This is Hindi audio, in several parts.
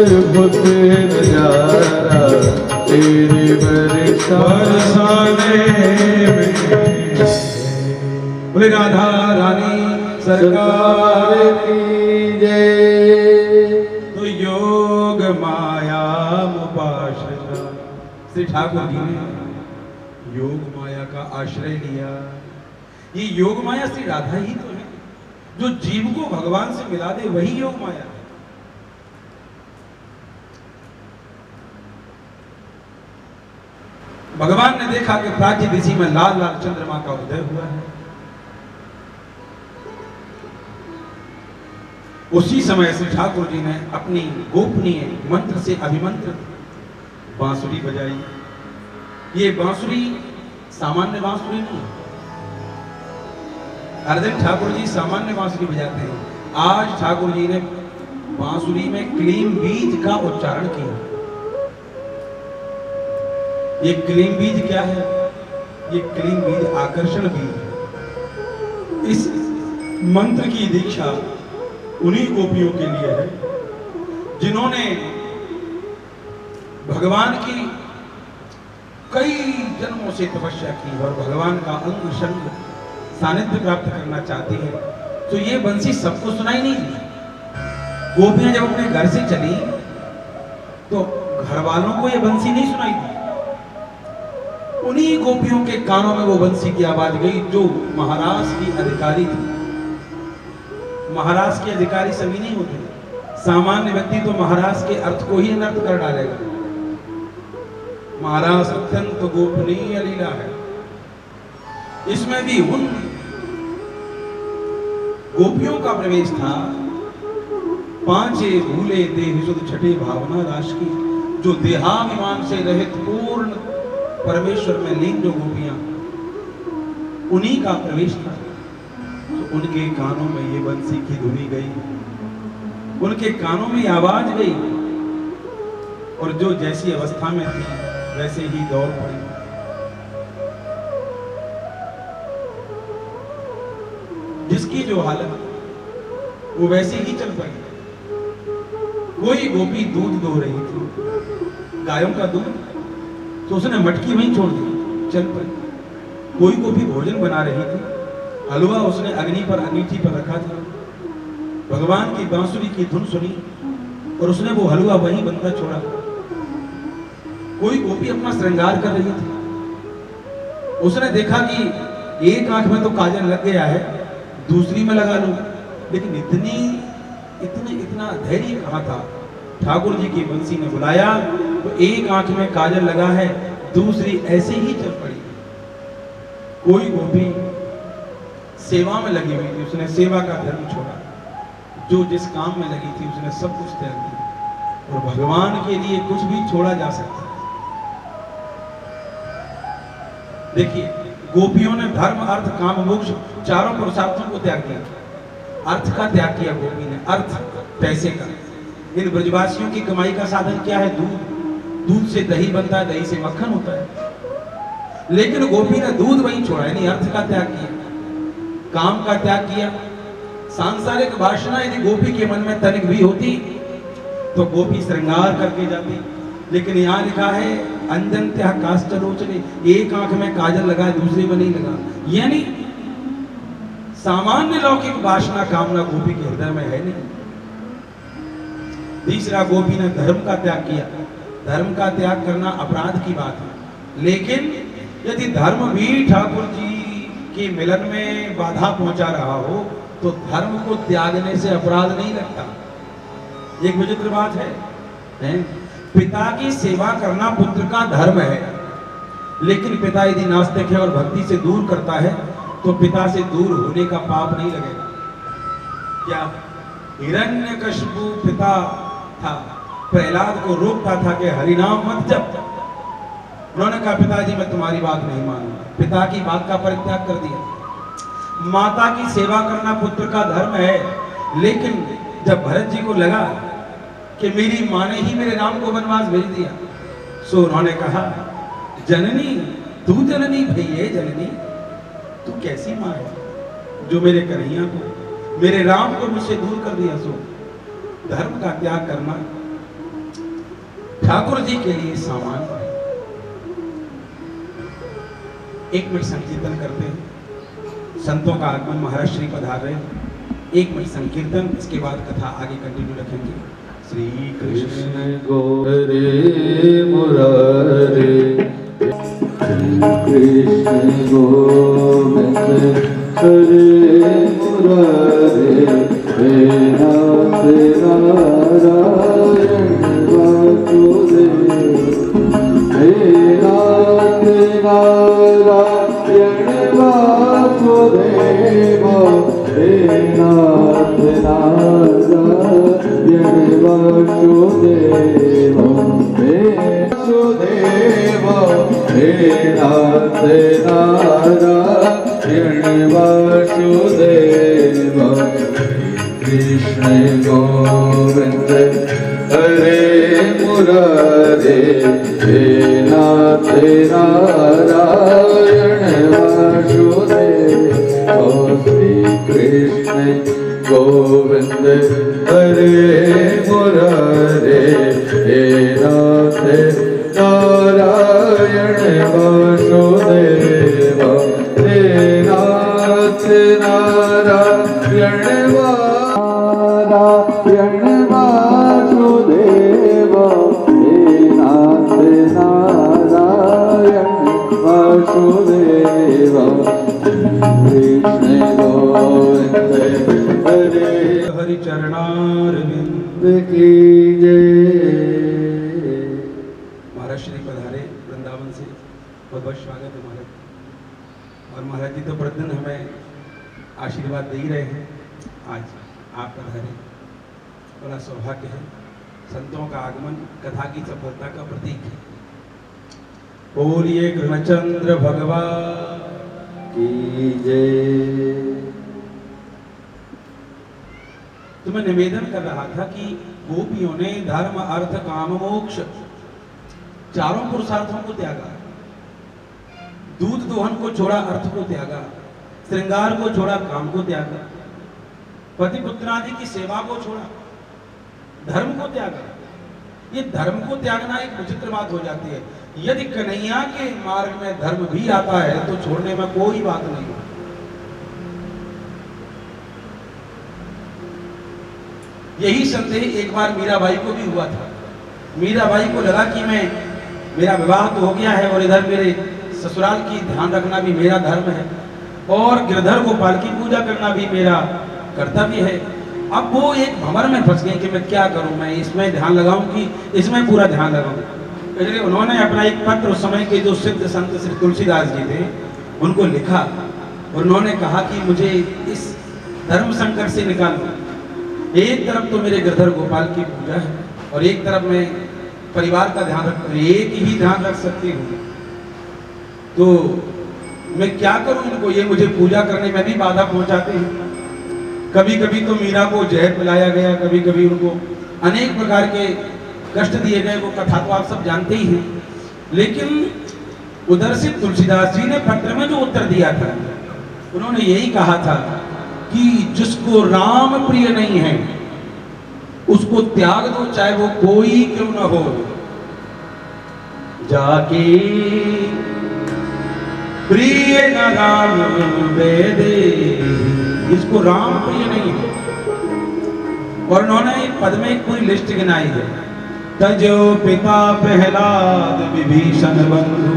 अद्भुत नजारा तेरे बरसाने में। बोले राधा रानी सरकार की जय। तो योग माया मुपाश्रिता, श्री ठाकुर जी ने योग माया का आश्रय लिया। ये योग माया श्री राधा ही तो है, जो जीव को भगवान से मिला दे, वही योग माया है। भगवान ने देखा कि प्राची दिशा में लाल लाल चंद्रमा का उदय हुआ है। उसी समय श्री ठाकुर जी ने अपनी गोपनीय मंत्र से अभिमंत्रित बांसुरी बजाई। ये बांसुरी सामान्य बांसुरी नहीं, हर दिन ठाकुर जी सामान्य बांसुरी बजाते हैं। आज ठाकुर जी ने बांसुरी में क्लीम बीज का उच्चारण किया। ये क्लीम बीज क्या है? ये क्लीम बीज आकर्षण बीज है। इस मंत्र की दीक्षा उन्हीं गोपियों के लिए है जिन्होंने भगवान की कई जन्मों से तपस्या की और भगवान का अंग संग सानिध्य प्राप्त करना चाहती है। तो ये बंसी सबको सुनाई नहीं दी। गोपियां जब अपने घर से चली तो घर वालों को ये बंसी नहीं सुनाई दी। उन्हीं गोपियों के कानों में वो बंसी की आवाज गई जो महाराज की अधिकारी थी। महाराज के अधिकारी सभी नहीं होते। सामान्य व्यक्ति तो महाराज के अर्थ को ही अनर्थ कर डालेगा। महाराज अत्यंत गोपनीय लीला है। इसमें भी उन गोपियों का प्रवेश था, पांचे भूले देह सुध छठे भावना राश की, जो देहाभिमान से रहित पूर्ण परमेश्वर में लीन जो गोपियां, उन्हीं का प्रवेश था। तो उनके कानों में ये बंसी की धुनी गई, उनके कानों में आवाज गई और जो जैसी अवस्था में थी वैसे ही दौड़ पड़ी। जिसकी जो हालत वो वैसे ही चल पड़ी। कोई गोपी दूध दो रही थी, गायों का दूध, तो उसने मटकी वहीं छोड़ दी, चल पड़ी। कोई गोपी भोजन बना रही थी, हलवा उसने अग्नि पर अंगीठी पर रखा था। भगवान की बांसुरी की धुन सुनी और उसने वो हलवा वहीं बनता छोड़ा। कोई गोपी अपना श्रृंगार कर रही थी, उसने देखा कि एक आंख में तो काजल लग गया है, दूसरी में लगा लूं, लेकिन इतना धैर्य कहाँ था। ठाकुर जी की बंसी ने बुलाया तो एक आंख में काजल लगा है, दूसरी ऐसे ही चल पड़ी। कोई गोपी सेवा में लगी हुई थी, उसने सेवा का धर्म छोड़ा। जो जिस काम में लगी थी उसने सब कुछ त्याग दिया। और भगवान के लिए कुछ भी छोड़ा जा सकता है। देखिए, गोपियों ने धर्म अर्थ काम मोक्ष चारों पुरुषार्थों को त्याग दिया। अर्थ का त्याग किया गोपी ने, अर्थ पैसे का। इन ब्रजवासियों की कमाई का साधन क्या है? दूध। दूध से दही बनता है, दही से मक्खन होता है। लेकिन गोपी ने दूध वहीं छोड़ा, यानी अर्थ का त्याग किया, काम का त्याग किया। सांसारिक वासना यदि गोपी के मन में तनिक भी होती तो गोपी श्रृंगार करके जाती। लेकिन यहाँ लिखा है अंजन्त्या काष्ठलोचने, एक आंख में काजल लगा है, दूसरी में नहीं लगा। यानी सामान्य लौकिक वासना कामना गोपी के हृदय में है नहीं। तीसरा, गोपी ने धर्म का त्याग किया। धर्म का त्याग करना अपराध की बात है, लेकिन यदि धर्म भी ठाकुर जी के मिलन में बाधा पहुंचा रहा हो तो धर्म को त्यागने से अपराध नहीं लगता। एक विचित्र बात है? पिता की सेवा करना पुत्र का धर्म है, लेकिन पिता यदि नास्तिक है और भक्ति से दूर करता है तो पिता से दूर होने का पाप नहीं लगेगा। क्या हिरण्यकशिपु पिता था, प्रहलाद को रोकता था कि हरिनाम मत जप। उन्होंने कहा पिताजी मैं तुम्हारी बात नहीं मानूंगा, पिता की बात का परित्याग कर दिया। माता की सेवा करना पुत्र का धर्म है, लेकिन जब भरत जी को लगा कि मेरी माँ ने ही मेरे राम को वनवास भेज दिया, सो उन्होंने कहा जननी तू जननी भैये जननी, तू कैसी माँ है जो मेरे कन्हैया को, मेरे राम को मुझसे दूर कर दिया। सो धर्म का त्याग करना ठाकुर जी के लिए सामान है। एक मिनट संकीर्तन करते हैं। संतों का आगमन, महाराज श्री पधार रहे हैं। एक मिनट संकीर्तन, इसके बाद कथा आगे कंटिन्यू रखेंगे। श्री कृष्ण कृष्ण गोरे मुरारे कृष्ण गोविंद हरे मुरारे हे नाथ नारायण वासुदेव हे नाथ नारायण वासुदेव हे नाथ नारायण वासुदेव हे वासुदेव हे नाथ नारायण वासुदेव कृष्ण गोविंद हरे मुरारे हे नाथ नारायण वासुदेव श्री कृष्ण गोविंद हरे मुरारे हे नाथ नारायण वासुदेव हे नाथ नारायण नारायण वासुदेव हे नाथ नारायण वासुदेव कृष्ण गोविंद हरे हरि चरणारविंद की जय। महाराज श्री पधारे वृंदावन से, बहुत बहुत स्वागत है महाराज। और महाराज जी तो प्रतिदिन हमें आशीर्वाद दे ही रहे हैं, आज आप पधारे, बड़ा सौभाग्य है। संतों का आगमन कथा की सफलता का प्रतीक है। बोलिए कृष्णचंद्र भगवान की जय। तो मैं निवेदन कर रहा था कि गोपियों ने धर्म अर्थ काम मोक्ष चारों पुरुषार्थों को त्यागा। दूध दोहन को छोड़ा, अर्थ को त्यागा, श्रृंगार को छोड़ा, काम को त्यागा, पति पुत्र आदि की सेवा को छोड़ा, धर्म को त्यागा। ये धर्म को त्यागना एक विचित्र बात हो जाती है। यदि कन्हैया के मार्ग में धर्म भी आता है तो छोड़ने में कोई बात नहीं है। यही संदेह एक बार मीराबाई को भी हुआ था। मीराबाई को लगा कि मेरा विवाह तो हो गया है और इधर मेरे ससुराल की ध्यान रखना भी मेरा धर्म है और गिरधर गोपाल की पूजा करना भी मेरा कर्तव्य है। अब वो एक भंवर में फंस गई कि मैं क्या करूं, मैं इसमें ध्यान लगाऊं कि इसमें पूरा ध्यान लगाऊं। इसलिए उन्होंने अपना एक पत्र उस समय के जो सिद्ध संत श्री तुलसीदास जी थे उनको लिखा और उन्होंने कहा कि मुझे इस धर्म संकट से निकालो। एक तरफ तो मेरे गिरधर गोपाल की पूजा है और एक तरफ मैं परिवार का ध्यान रख, एक ही ध्यान रख सकती हूँ, तो मैं क्या करूं इनको, ये मुझे पूजा करने में भी बाधा पहुंचाते हैं। कभी कभी तो मीरा को जहर पिलाया गया, कभी कभी उनको अनेक प्रकार के कष्ट दिए गए, वो कथा तो आप सब जानते ही हैं। लेकिन उधर से तुलसीदास जी ने पत्र में जो उत्तर दिया था, उन्होंने यही कहा था कि जिसको राम प्रिय नहीं है उसको त्याग दो, चाहे वो कोई क्यों न हो। जाके प्रिय न राम वेदे, इसको राम प्रिय नहीं है। और उन्होंने पद में एक पूरी लिस्ट गिनाई है। तजो पिता प्रहलाद विभीषण बंधु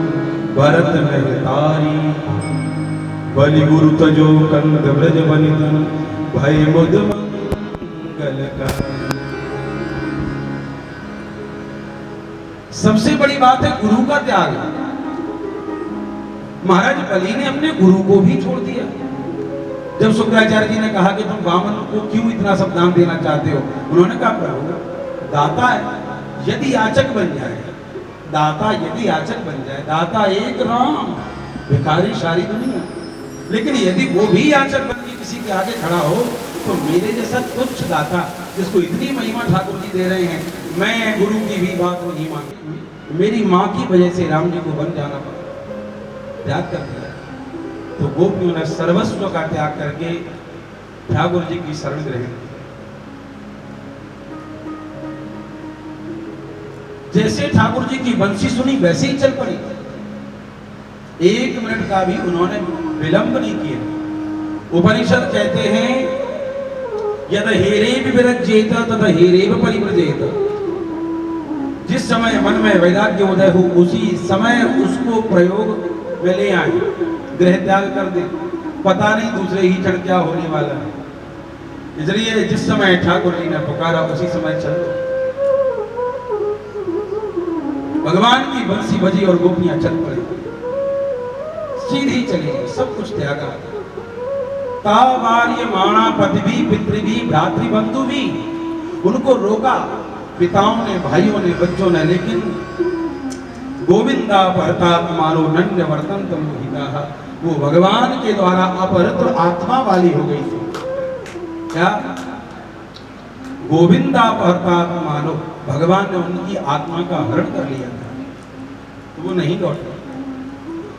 भरत महतारी, बलि गुरु तजो कंद ब्रज बनितन भय मुद मंगल कर। सबसे बड़ी बात है गुरु का त्याग। महाराज बलि ने अपने गुरु को भी छोड़ दिया। जब शुक्राचार्य जी ने कहा कि तुम वामन को क्यों इतना सब दान देना चाहते हो, उन्होंने कहा प्रभु दाता है, यदि याचक बन जाए, दाता यदि याचक बन जाए, दाता एक राम, भिखारी सारी दुनिया। लेकिन यदि वो भी याचक बन के किसी के आगे खड़ा हो तो मेरे जैसा तुच्छ दाता जिसको इतनी महिमा ठाकुर जी दे रहे हैं, मैं गुरु की भी बात नहीं मानी। मेरी माँ की वजह से राम जी को बन जाना पड़ा, त्याग कर दिया। तो गोपियों ने सर्वस्व का त्याग करके ठाकुर जी की शरण ग्रहण की। जैसे ठाकुर जी की बंसी सुनी वैसे ही चल पड़ी। 1 मिनट का भी उन्होंने विलंब नहीं किया। उपनिषद कहते हैं यद हेरेव विरज्येत तद हेरेव परिव्रजेत। जिस समय मन में वैराग्य उदय हो उसी समय उसको प्रयोग में ले आए, गृह त्याग कर दे, पता नहीं दूसरे ही क्षण क्या होने वाला है। इसलिए जिस समय ठाकुर जी ने पुकारा उसी समय चल। भगवान की बंसी बजी और गोपियां चल पड़ी, सीधी चली गई, सब कुछ त्यागा। तावार्य माणा पति भी पितृ भी भ्रातृ बंधु भी, उनको रोका पिताओं ने, भाइयों ने, बच्चों ने, लेकिन गोविंदा परतात मानो नन्य वर्तन तम मोहिता, वो भगवान के द्वारा अपहृत आत्मा वाली हो गई थी। क्या? गोविंदा परतात मानो, भगवान ने उनकी आत्मा का हरण कर लिया था, तो वो नहीं लौटे।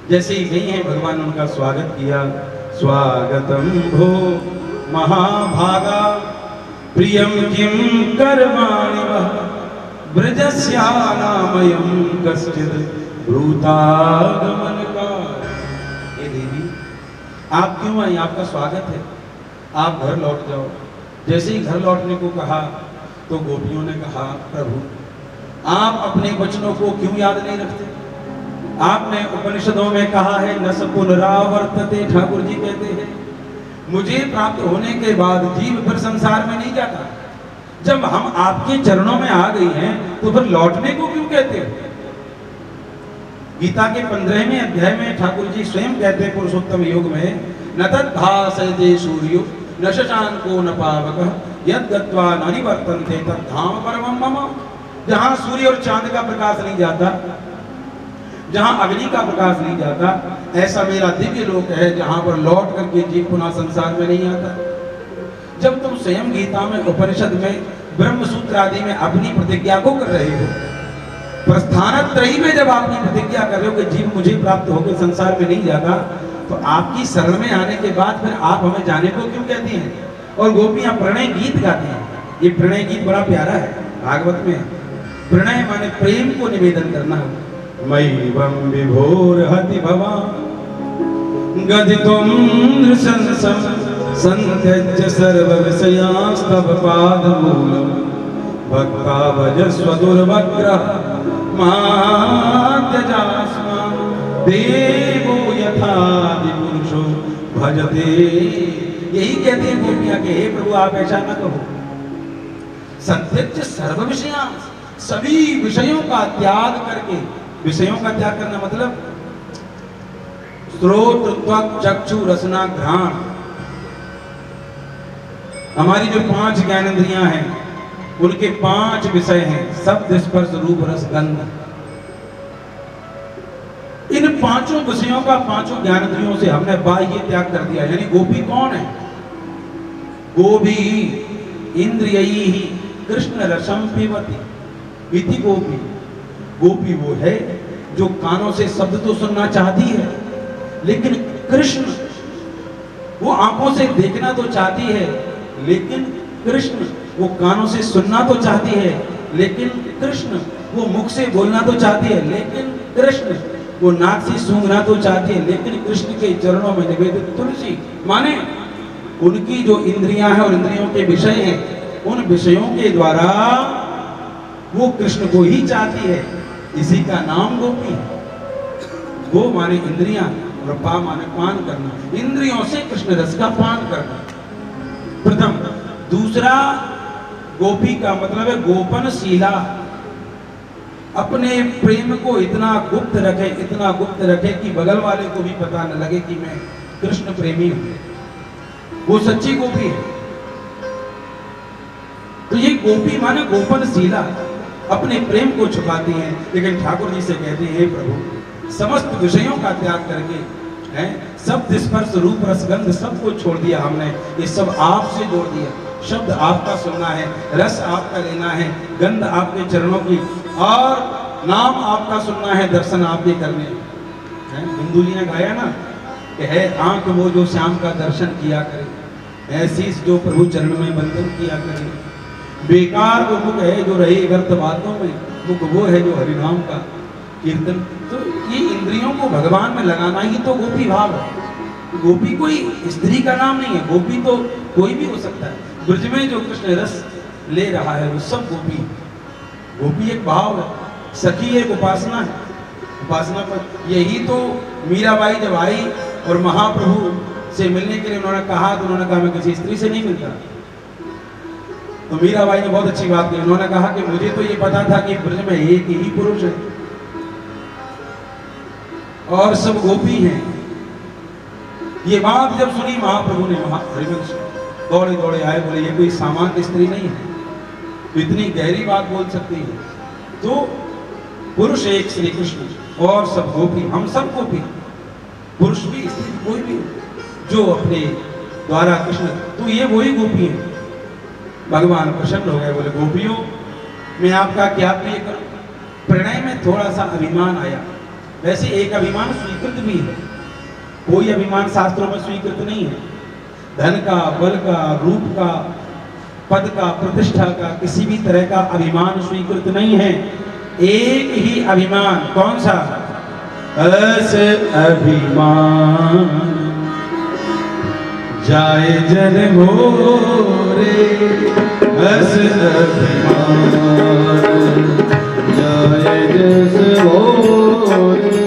जैसे ही गई हैं, भगवान ने उनका स्वागत किया। स्वागतम भो महाभागा प्रियम किम कर्माणि वह ब्रजस्यानामयं कश्चित् ब्रूतागमन का। ये देवी आप क्यों आई? आपका स्वागत है, आप घर लौट जाओ। जैसे ही घर लौटने को कहा तो गोपियों ने कहा प्रभु आप अपने वचनों को क्यों याद नहीं रखते? आपने उपनिषदों में कहा है न स पुनरावर्तते। ठाकुर जी कहते हैं मुझे प्राप्त होने के बाद जीव फिर संसार में नहीं जाता। जब हम आपके चरणों में आ गई हैं तो फिर लौटने को क्यों कहते हो? गीता के 15वें अध्याय में ठाकुर जी स्वयं कहते हैं पुरुषोत्तम योग में न तद्भासयते सूर्यो न शशांको न पावकः यद् गत्वा न निवर्तन्ते तद्धाम परमं मम। जहां सूर्य और चांद का प्रकाश नहीं जाता, जहां अग्नि का प्रकाश नहीं जाता, ऐसा मेरा दिव्य लोक है जहां पर लौट करके जीव पुनः संसार में नहीं आता। जब तुम स्वयं गीता में, उपनिषद में, ब्रह्म सूत्र आदि में अपनी प्रतिज्ञा को कर रहे हो, प्रस्थानत्रयी में जब अपनी प्रतिज्ञा कर रहे हो कि जीव मुझे प्राप्त होकर संसार में नहीं जाता, तो आपकी शरण में आने के बाद फिर आप हमें जाने को क्यों कहती हैं? और गोपियां प्रणय गीत गाती हैं। ये प्रणय गीत बड़ा प्यारा है, भागवत में। प्रणय माने प्रेम को निवेदन करना। मैवं विभोरहति भवान् गदितुं नृशंसं संत्यज्य सर्व विषयास्तव पादमूलम् भक्ता भजस्व दुर्वग्रह मात्यजास्मान् देवो यथादि पुरुषो भजते। यही कहते हैं गोपियां के हे प्रभु आप ऐसा न कहो। संत्यज्य सर्व विषयां, सभी विषयों का त्याग करके, विषयों का त्याग करना मतलब श्रोत्र त्वक चक्षु रसना घ्राण, हमारी जो 5 ज्ञानेंद्रियां हैं उनके 5 विषय हैं, शब्द स्पर्श रूप रस गंध। इन 5 विषयों का 5 ज्ञानेंद्रियों से हमने बाह्य त्याग कर दिया। यानी गोपी कौन है? गोभी इंद्रियैः कृष्ण रसं पिबति इति गोपी। गोपी वो है जो कानों से शब्द तो सुनना चाहती है, लेकिन कृष्ण, वो आंखों से देखना तो चाहती है, लेकिन कृष्ण वो कानों से सुनना तो चाहती है, लेकिन कृष्ण वो मुख से बोलना तो चाहती है, लेकिन कृष्ण वो नाक से सूंघना तो चाहती है, लेकिन कृष्ण के चरणों में निवेदित तुलसी। माने उनकी जो इंद्रियां हैं और इंद्रियों के विषय हैं, उन विषयों के द्वारा वो कृष्ण को ही चाहती है। इसी का नाम गोपी है। गो माने इंद्रियां और पा माने पान करना, इंद्रियों से कृष्ण रस का पान करना प्रथम। दूसरा, गोपी का मतलब है गोपनशीला, अपने प्रेम को इतना गुप्त रखे, इतना गुप्त रखे कि बगल वाले को भी पता न लगे कि मैं कृष्ण प्रेमी हूं। वो सच्ची गोपी है। तो ये गोपी माने गोपनशीला, अपने प्रेम को छुपाती हैं। लेकिन ठाकुर जी से कहते हैं प्रभु समस्त विषयों का त्याग करके, हैं, शब्द स्पर्श रूप रसगंध सबको छोड़ दिया हमने, ये सब आपसे जोड़ दिया। शब्द आपका सुनना है, रस आपका लेना है, गंध आपके चरणों की, और नाम आपका सुनना है, दर्शन आपके करने हैं। हिंदू जी ने गाया ना कि है आंख वो जो श्याम का दर्शन किया करे, ऐसी जो प्रभु चरण में बंधन किया करे। बेकार वो मुख है जो रहे व्यर्थ बातों में, मुख वो है जो हरिनाम का कीर्तन। तो ये इंद्रियों को भगवान में लगाना ही तो गोपी भाव है। गोपी कोई स्त्री का नाम नहीं है, गोपी तो कोई भी हो सकता है। ब्रज में जो कृष्ण रस ले रहा है वो सब गोपी। गोपी एक भाव है, सखी एक उपासना है, उपासना पर। यही तो मीराबाई जब आई और महाप्रभु से मिलने के लिए उन्होंने कहा, तो उन्होंने कहा मैं किसी स्त्री से नहीं मिलता। तो मीराबाई ने बहुत अच्छी बात की, उन्होंने कहा कि मुझे तो ये पता था कि ब्रज में एक ही पुरुष है और सब गोपी हैं। ये बात जब सुनी महाप्रभु ने, हरिवंश दौड़े दौड़े आए, बोले ये कोई सामान्य स्त्री नहीं है, तो इतनी गहरी बात बोल सकती है। तो पुरुष एक श्री कृष्ण और सब गोपी, हम सब गोपी, पुरुष भी स्त्री कोई भी जो अपने द्वारा कृष्ण, तो ये वही गोपी है। भगवान प्रसन्न हो गए, बोले गोपियों मैं आपका क्या प्रिय करूं। प्रणय में थोड़ा सा अभिमान आया। वैसे एक अभिमान स्वीकृत भी है, कोई अभिमान शास्त्रों में स्वीकृत नहीं है। धन का, बल का, रूप का, पद का, प्रतिष्ठा का, किसी भी तरह का अभिमान स्वीकृत नहीं है। एक ही अभिमान, कौन सा? ऐसे अभिमान जाए जन भोरे, ऐसे अभिमान जाए जस भोरे।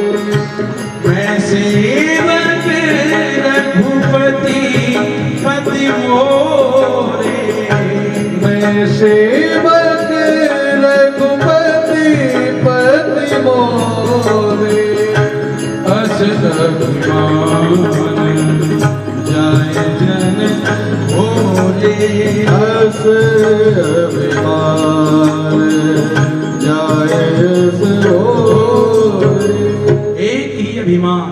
मैं सेवक रघुपति पति मोरे, मैं सेवक रघुपति पति मोरे। अस अभिमान जाए जन भोरे, अस अभिमान जाए जस भोरे। एक ही अभिमान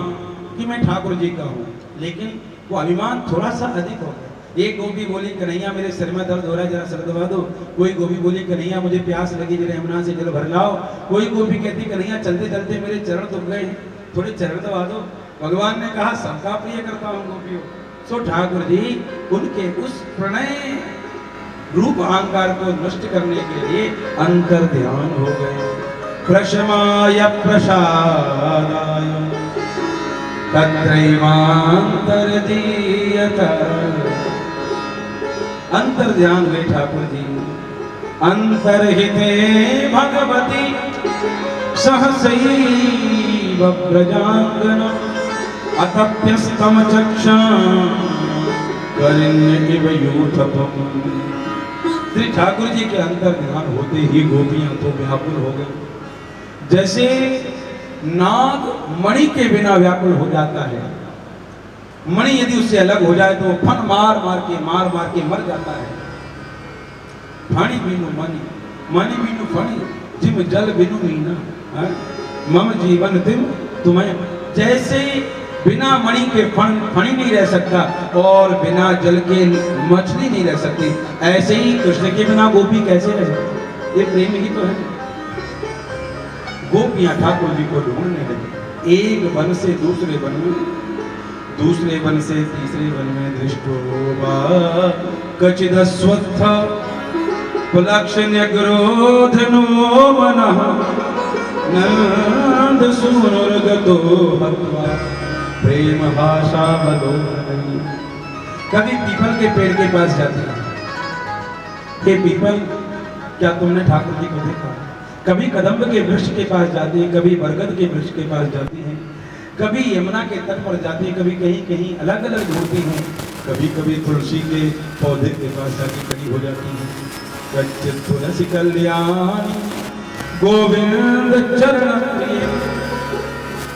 कि मैं ठाकुर जी का हूँ, लेकिन वो अभिमान थोड़ा सा अधिक हो गया। एक गोपी बोली कन्हैया मेरे सिर में दर्द हो रहा है, जरा सर दबा दो। कोई गोपी बोली कन्हैया मुझे प्यास लगी, जरा यमुना से जल भर लाओ। कोई गोपी कहती कन्हैया चलते चलते मेरे चरण दुख गए, थोड़े चरण दबा दो। भगवान ने कहा सबका प्रिय करता हूँ गोपियों। सो ठाकुर जी उनके उस प्रणय रूप अहंकार को नष्ट करने के लिए अंतर ध्यान हो गए। प्रशमाय प्रसादाय तत्रैवांतर दीयत। अंतर ध्यान हुए ठाकुर जी। अंतर्हिते भगवती सहसैव व्रजांगन अतप्यस्तम चक्षा करिण्य इव यूथपम। श्री ठाकुर जी के अंतर ध्यान होते ही गोपियां तो व्याकुल हो गई। जैसे नाग मणि के बिना व्याकुल हो जाता है। मणि यदि उससे अलग हो जाए तो फन मार मार के मर जाता है। फणी बिनु मणि, मणि बिनु फणी, जिम जल बिनु मीना, मम जीवन तिम तुम्हें। जैसे बिना मणि के फणी नहीं रह सकता और बिना जल के मछली नहीं रह सकती, ऐसे ही कृष्ण के बिना गोपी कैसे रह सकती? ये प्रेम ही तो है। गोपियां ठाकुर जी को ढूंढने लगी, एक वन से दूसरे वन में, दूसरे वन से तीसरे वन में। दृष्टो वा कचिदस्वत्थ पुलक्षण्य क्रोधनो मनः नंद सुनुर्गतो भक्त्वा प्रेम भाषा बलोरणी। कभी पीपल के पेड़ के पास जाते हैं, हे पीपल क्या तुमने ठाकुर जी को देखा? कभी कदम्ब के वृक्ष के पास जाती है, कभी बरगद के वृक्ष के पास जाती हैं, कभी यमुना के तट पर जाती है, कभी कहीं कहीं अलग अलग ढूंढती हैं, कभी कभी तुलसी के पौधे के पास जाके खड़ी हो जाती हैं। कच्चित तुलसी कल्याण गोविंद चरण प्रिय।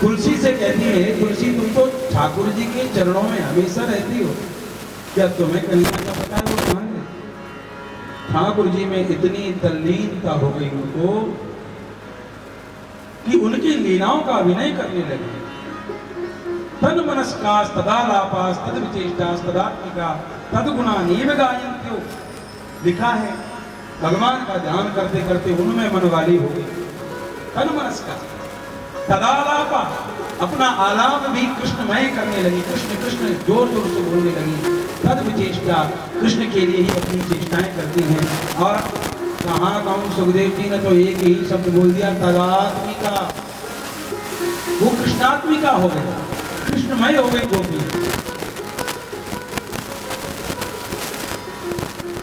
तुलसी से कहती है, तुलसी तुम तो ठाकुर जी के चरणों में हमेशा रहती हो, क्या तुम्हें कन्हैया का पता है वो कहाँ है? ठाकुर जी में इतनी तल्लीनता हो गई उनको कि उनकी लीलाओं का अभिनय करने लगे। तन मनस्कास तदालापास तद विचेष्टास तदात्मिका तदगुणा नीव गायन्त्यो। लिखा है भगवान का ध्यान करते करते उनमें मनवाली हो गई। तन मनस्कास तदालापा, अपना आलाप भी कृष्णमय करने लगी। कृष्ण कृष्ण जोर जोर से बोलने लगी। तद विचेष्टा, कृष्ण के लिए ही अपनी चेष्टाएं करती हैं। और कहाँ कहूँ, सुखदेव जी ने तो एक ही शब्द बोल दिया, तदात्मिका। वो कृष्णात्मिका हो गए, कृष्णमय हो गई गोपी,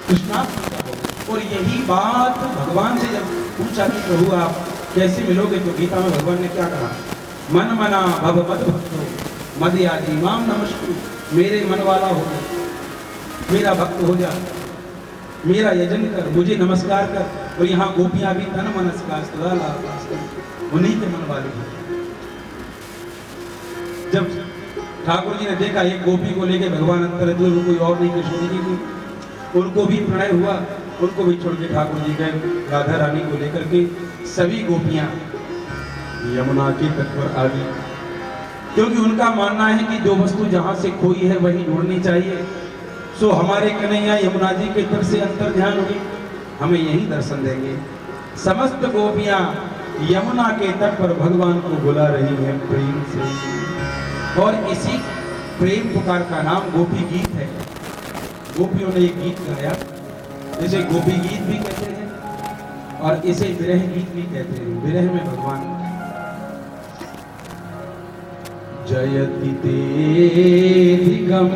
कृष्णात्मिका हो गई। और यही बात भगवान से जब पूछा कि प्रभु आप कैसे मिलोगे, तो गीता में भगवान ने क्या कहा, मन मना भव मद भक्तो मदयाजी माम नमस्कु, मेरे मन वाला हो जा, मेरा भक्त हो जा, मेरा यजन कर, मुझे नमस्कार कर। और यहाँ गोपियां भी तन मनस्कार उन्हीं के मन वाली हैं। जब ठाकुर जी ने देखा एक गोपी को लेके भगवान अंतर है, कोई और नहीं, कृष्ण जी की, उनको भी प्रणय हुआ, उनको भी छोड़ के ठाकुर जी गए राधा रानी को लेकर के। सभी गोपियां यमुना के तट पर आ गई, क्योंकि उनका मानना है कि जो वस्तु जहां से खोई है वही ढूंढनी चाहिए। सो हमारे कन्हैया यमुना जी के तट से अंतर ध्यान हुई, हमें यही दर्शन देंगे। समस्त गोपियां यमुना के तट पर भगवान को बुला रही हैं प्रेम से, और इसी प्रेम पुकार का नाम गोपी गीत है। गोपियों ने एक गीत गाया, इसे गोपी गीत भी कहते हैं और इसे विरह गीत भी कहते हैं। विरह में भगवान जयति तेधिकम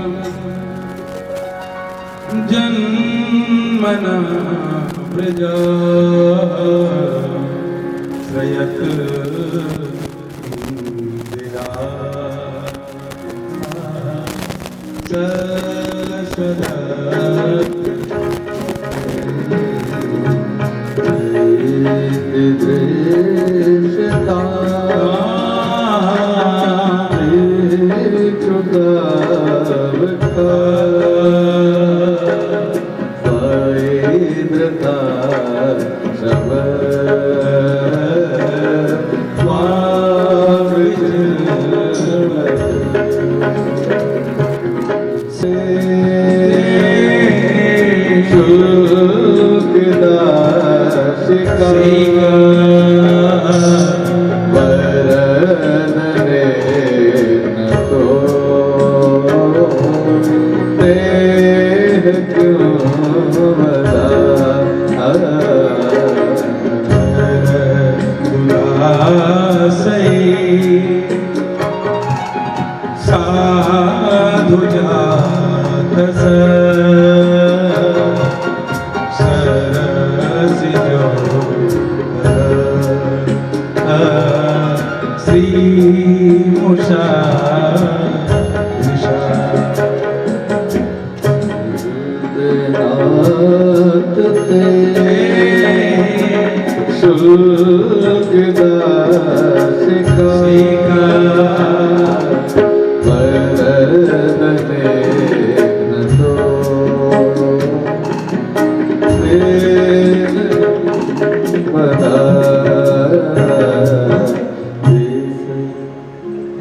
जन्मना प्रजा श्रयत इंदिरा सदा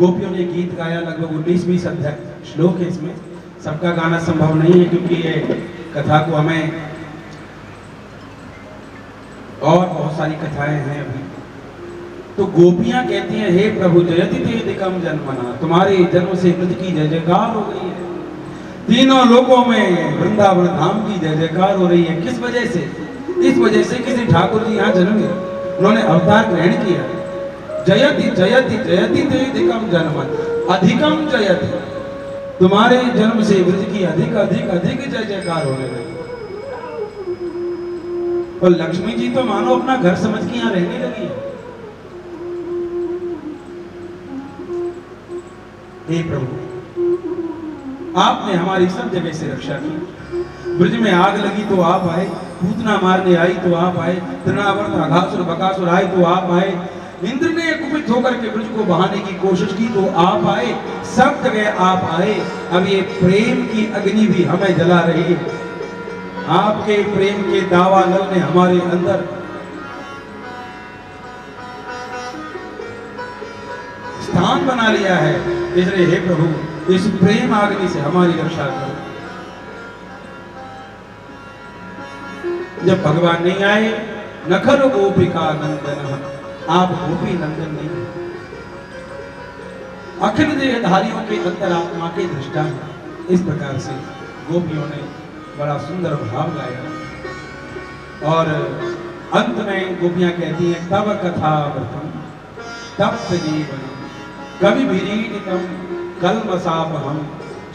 गोपियों ने गीत गाया, लगभग 19-20 अध्याय श्लोक है इसमें। सबका गाना संभव नहीं है, क्योंकि ये कथा को हमें और बहुत सारी कथाएं हैं अभी। तो गोपियां कहती हैं, हे प्रभु जयति तेधिकम जन्मना, तुम्हारे जन्म से मृत की जय जयकार हो गई है, तीनों लोकों में वृंदावन धाम की जय जयकार हो रही है। किस वजह से? इस वजह से किसी ठाकुर जी यहाँ जन्म लिए, उन्होंने अवतार ग्रहण किया। जयति जयति जयति तेधिकम जन्मन, अधिकम जयति, तुम्हारे जन्म से वृद्ध की अधिक अधिक अधिक जय जयकार होने लगी। और लक्ष्मी जी तो मानो अपना घर समझ के यहाँ रहने लगी है। हे प्रभु, आपने हमारी सब जगह से रक्षा की। ब्रज में आग लगी तो आप आए, पूतना मारने आई तो आप आए, तृणावर्त अघासुर बकासुर आए तो आप आए, इंद्र ने कुपित होकर के ब्रज को बहाने की कोशिश की तो आप आए, सब जगह आप आए। अब ये प्रेम की अग्नि भी हमें जला रही है। आपके प्रेम के दावानल ने हमारे अंदर स्थान बना लिया है, इसलिए हे प्रभु इस प्रेम अग्नि से हमारी रक्षा करो। जब भगवान नहीं आए, नखल गोपिका नंदन, आप गोपी नंदन नहीं, अखिल देहधारियों के अंतरात्मा के दृष्टा है। इस प्रकार से गोपियों ने बड़ा सुंदर भाव गाया। और अंत में गोपियां कहती हैं तब कथा व्रतम तप्त जीवन कवि विरीडितम कल्मषापहम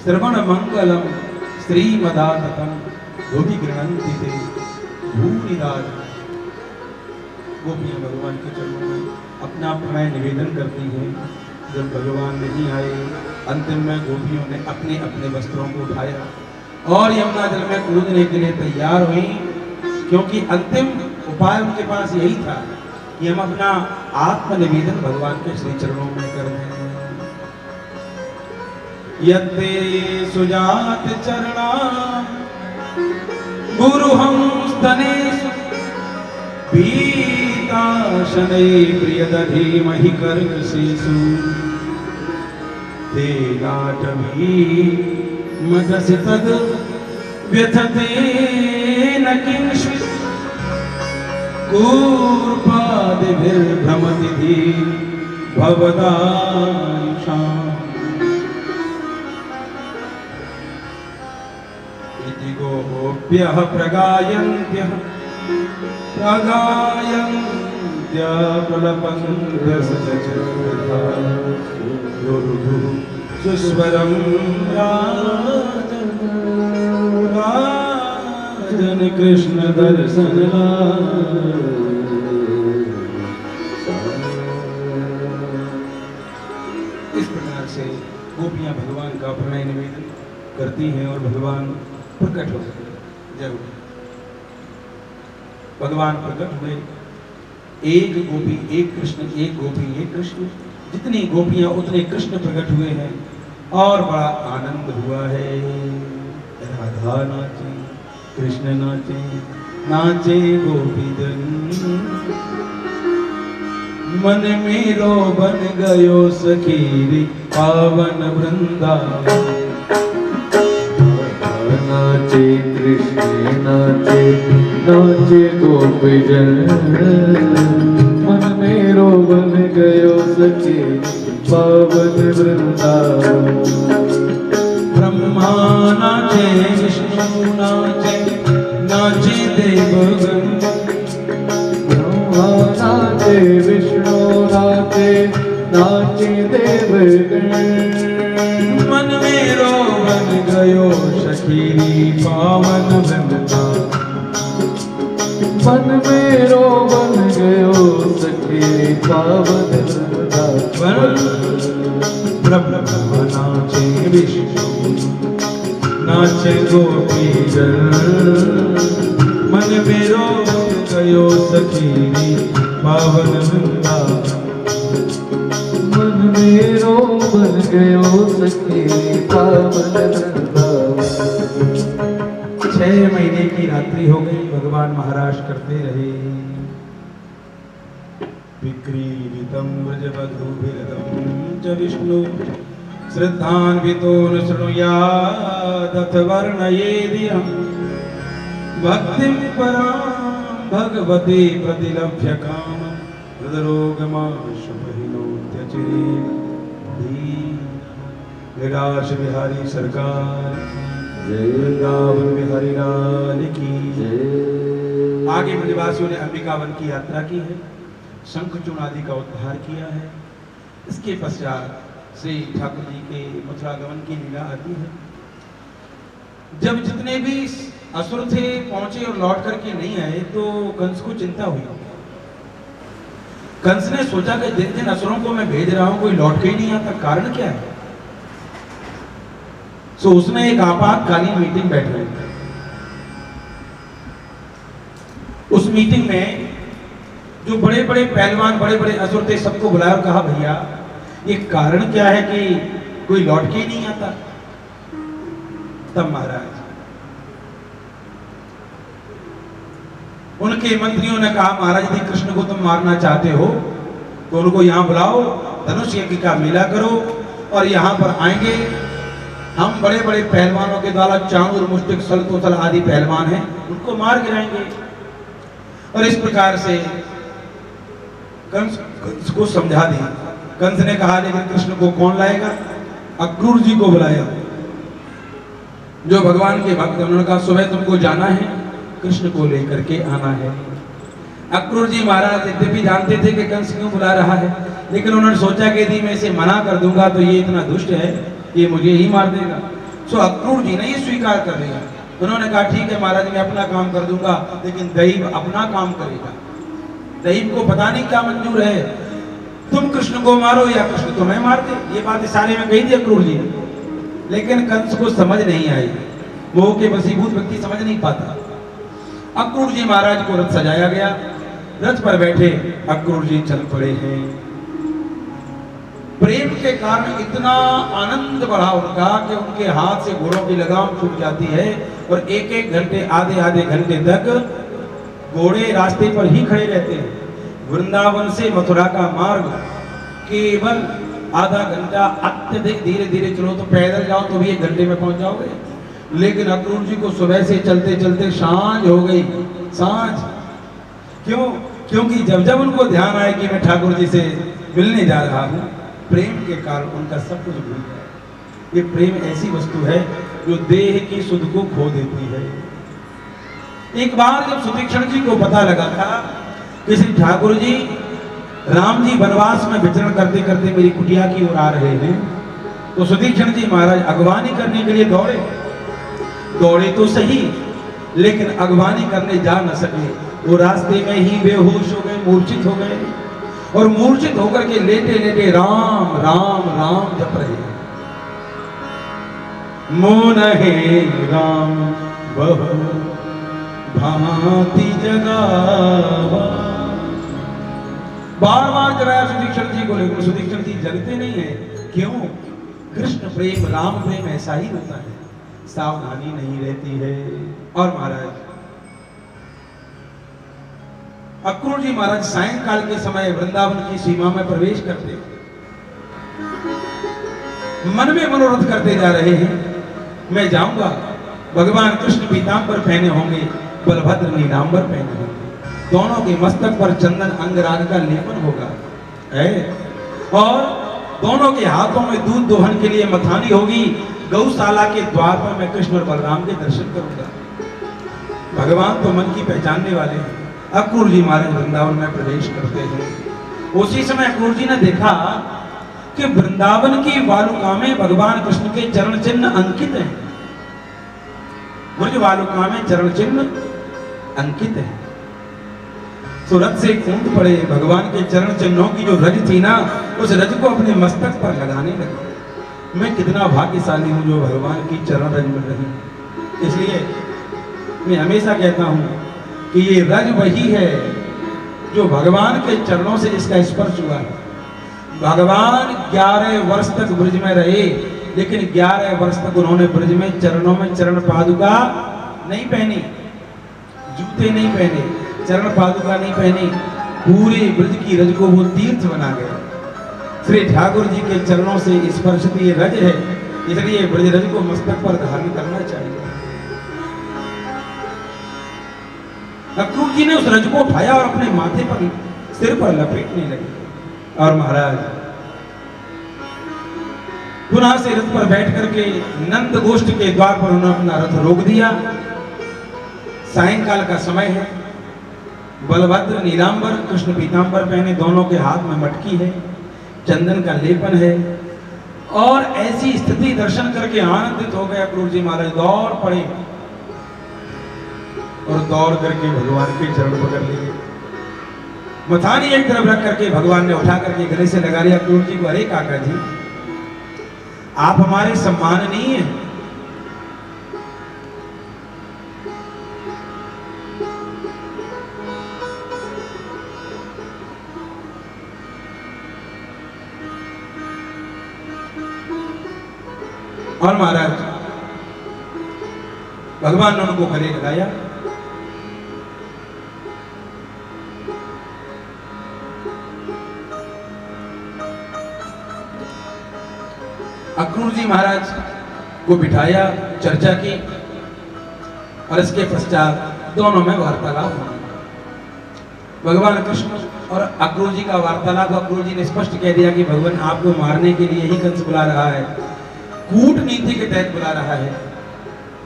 श्रवण मंगलम श्रीमदाततम भुवि गृह्णन्ति ते भूरिदास। गोपियां भगवान के चरणों में अपना प्रणय निवेदन करती हैं। जब भगवान नहीं आए, अंतिम में गोपियों ने अपने अपने वस्त्रों को उठाया और यमुना जल में कूदने के लिए तैयार हुई, क्योंकि अंतिम उपाय उनके पास यही था कि हम अपना आत्मनिवेदन भगवान के श्री चरणों में कर दें। यत्ते सुजात चरणा गुरुहं स्तनेषु पीताशनै प्रियदधीमहि कर्कशेषु ते नाटवी मदसि तद् व्यथते न किंचित् कूर्पादिभिर्भ्रमति धी भवदायुषाम्। इति गोप्यः प्रगायन्त्यः प्रलपन्त्यसचचथा गुरुः सुस्वरं राजन कृष्ण दर्शन इस प्रकार से गोपियां भगवान का प्रणय निवेदन करती हैं और भगवान प्रकट हो गए। जब भगवान प्रकट हुए, एक गोपी एक कृष्ण, एक गोपी एक कृष्ण, जितनी गोपियां उतने कृष्ण प्रकट हुए हैं और बड़ा आनंद हुआ है। राधा नाचे, कृष्ण नाचे, नाचे गोपीजन, मन मेरो बन गयो सखी पावन वृंदावन। नाचे कृष्ण नाचे, नाचे गोपीजन, मन मेरो बन गयो सखी पावन वृंदावन। ब्रह्मा नाचे, विष्णु नाचे, नाचे देवगण, ब्रह्मा नाचे, विष्णु नाचे, नाचे देवगण, मन मेरो बन गयो सखी पावन वृंदावन। मन मेरो बन गयो सखी पावन वृंदावन। ब्रह्मा नाचे, विष्णु नाचे गोपीजन, मन मेरो बन गयो सखी पावन वृंदावन। मन मेरो बन गयो सखी पावन वृंदावन। 6 महीने की रात्रि हो गई, भगवान महाराज करते रहे। विक्रीडितं व्रजवधूभिरदं च विष्णु श्रद्धान्वितो न शृणुयादथ वर्णयेदियं भक्तिं परां भगवती प्रतिलभ्य कामं हृदरोगमाशुभहिनोत्यचिरे। विलास बिहारी सरकार वृंदावन बिहारी लाल की जय। आगे ब्रजवासियों ने अंबिकावन की यात्रा की है, शंखचूर्ण आदि का उद्धार किया है। इसके पश्चात श्री ठाकुर जी के मथुरागमन की लीला आती है। जब जितने भी असुर थे पहुंचे और लौट करके नहीं आए तो कंस को चिंता हुई। कंस ने सोचा कि जिन जिन असुरों को मैं भेज रहा हूं कोई लौट के ही नहीं आता, कारण क्या है? सो उसने एक आपातकालीन मीटिंग बैठाई। उस मीटिंग में जो बड़े बड़े पहलवान, बड़े बड़े असुर थे, सबको बुलाया और कहा भैया ये कारण क्या है कि कोई लौट के ही नहीं आता? तब महाराज उनके मंत्रियों ने कहा महाराज यदि कृष्ण को तुम मारना चाहते हो तो उनको यहां बुलाओ, धनुष यज्ञ का मेला करो और यहां पर आएंगे। हम बड़े बड़े पहलवानों के द्वारा चांगुर, मुष्टिक, सलतोसल आदि पहलवान हैं, उनको मार गिराएंगे। और इस प्रकार से कंस को समझा दिया। कंस ने कहा लेकिन कृष्ण को कौन लाएगा? अक्रूर जी को बुलाया जो भगवान के भक्त। उन्होंने कहा सुबह तुमको जाना है कृष्ण को लेकर के आना है। अक्रूर जी महाराज यद्यपि जानते थे कि कंस क्यों बुला रहा है, लेकिन उन्होंने सोचा कि यदि मैं इसे मना कर दूंगा तो ये इतना दुष्ट है, ये मुझे ही मार देगा। सो अक्रूर जी ने ये स्वीकार कर लिया। उन्होंने कहा ठीक है महाराज, मैं अपना काम कर दूंगा, लेकिन दैव अपना काम करेगा। दैव को पता नहीं क्या मंजूर है, तुम कृष्ण को मारो या कृष्ण तुम्हें मार दे। ये बात सारे में कही थी अक्रूर जी ने, लेकिन कंस को समझ नहीं आई। मोह के वशीभूत व्यक्ति समझ नहीं पाता। अक्रूर जी महाराज को रथ सजाया गया, रथ पर बैठे अक्रूर जी चल पड़े हैं। प्रेम के कारण इतना आनंद बढ़ा उनका कि उनके हाथ से घोड़ों की लगाम छूट जाती है और एक एक घंटे आधे आधे घंटे तक घोड़े रास्ते पर ही खड़े रहते हैं। वृंदावन से मथुरा का मार्ग केवल आधा घंटा, अत्यधिक धीरे धीरे चलो तो पैदल जाओ तो भी 1 घंटे में पहुंच जाओगे। लेकिन अक्रूर जी को सुबह से चलते चलते सांझ हो गई। सांझ क्यों? क्योंकि जब जब उनको ध्यान आए कि मैं ठाकुर जी से मिलने जा रहा हूँ, प्रेम के कारण उनका सब कुछ भूल गया। ये प्रेम ऐसी वस्तु है जो देह की सुध को खो देती है। एक बार जब सुतीक्षण जी को पता लगा था कि श्री ठाकुर जी राम जी वनवास में विचरण करते करते मेरी कुटिया की ओर आ रहे हैं, तो सुतीक्षण जी महाराज अगवानी करने के लिए दौड़े। दौड़े तो सही, लेकिन अगवानी करने जा न सके। वो रास्ते में ही बेहोश हो गए, मूर्छित हो गए, और मूर्छित होकर के लेटे लेटे राम राम राम जप रहे। मोन है राम बहु भांति जगावा। बार बार जगाया सुदीक्षण जी को, लेकिन सुदीक्षण जी जगते नहीं है। क्यों? कृष्ण प्रेम, राम प्रेम ऐसा ही होता है, सावधानी नहीं रहती है। और महाराज अक्रूर जी महाराज सायंकाल के समय वृंदावन की सीमा में प्रवेश करते, मन में मनोरथ करते जा रहे हैं, मैं जाऊंगा, भगवान कृष्ण पीतांबर पहने होंगे, बलभद्र नीलांबर पहने होंगे, दोनों के मस्तक पर चंदन अंगराग का लेपन होगा है, और दोनों के हाथों में दूध दोहन के लिए मथानी होगी। गौशाला के द्वार पर मैं कृष्ण और बलराम के दर्शन करूंगा। भगवान तो मन की पहचानने वाले हैं। अक्रूर जी महाराज वृंदावन में प्रवेश करते हैं। उसी समय अक्रूर जी ने देखा कि वृंदावन की वालुका में भगवान कृष्ण के चरण चिन्ह अंकित हैं। ब्रज वालुका में चरण चिन्ह अंकित है। सूरत से कूद पड़े, भगवान के चरण चिन्हों की जो रज थी ना, उस रज को अपने मस्तक पर लगाने लगे। मैं कितना भाग्यशाली हूं जो भगवान की चरण रज मिल रही। इसलिए मैं हमेशा कहता हूं कि ये रज वही है जो भगवान के चरणों से इसका स्पर्श हुआ है। भगवान 11 वर्ष तक ब्रज में रहे, लेकिन 11 वर्ष तक उन्होंने ब्रज में चरणों में चरण पादुका नहीं पहनी, जूते नहीं पहने, चरण पादुका नहीं पहनी। पूरे ब्रज की रज को वो तीर्थ बना गए। श्री ठाकुर जी के चरणों से स्पर्शित ये रज है, इसलिए ब्रज रज को मस्तक पर धारण करना चाहिए। अक्रूर जी ने उस रज को उठाया और अपने माथे पर, सिर पर लपेटने लगे। और महाराज पुनः से रथ पर बैठ करके नंद गोष्ठ के द्वार पर उन्होंने अपना रथ रोक दिया। सायंकाल का समय है। बलभद्र नीलांबर, कृष्ण पीतांबर पहने, दोनों के हाथ में मटकी है, चंदन का लेपन है। और ऐसी स्थिति दर्शन करके आनंदित हो गए अक्रूर जी महाराज। दौड़ पड़े और दौड़ करके भगवान के चरण पकड़ लिए। मथानी एक तरफ रख करके भगवान ने उठा करके गले से लगा लिया अक्रूर जी को। अरे काका जी, आप हमारे सम्माननीय हैं। और महाराज भगवान ने उनको गले लगाया। अक्रूर जी महाराज को बिठाया, चर्चा की, और इसके पश्चात दोनों में वार्तालाप हुआ। भगवान कृष्ण और अक्रूर जी का वार्तालाप। अक्रूर जी ने स्पष्ट कह दिया कि भगवान आपको मारने के लिए ही कंस बुला रहा है, कूटनीति के तहत बुला रहा है।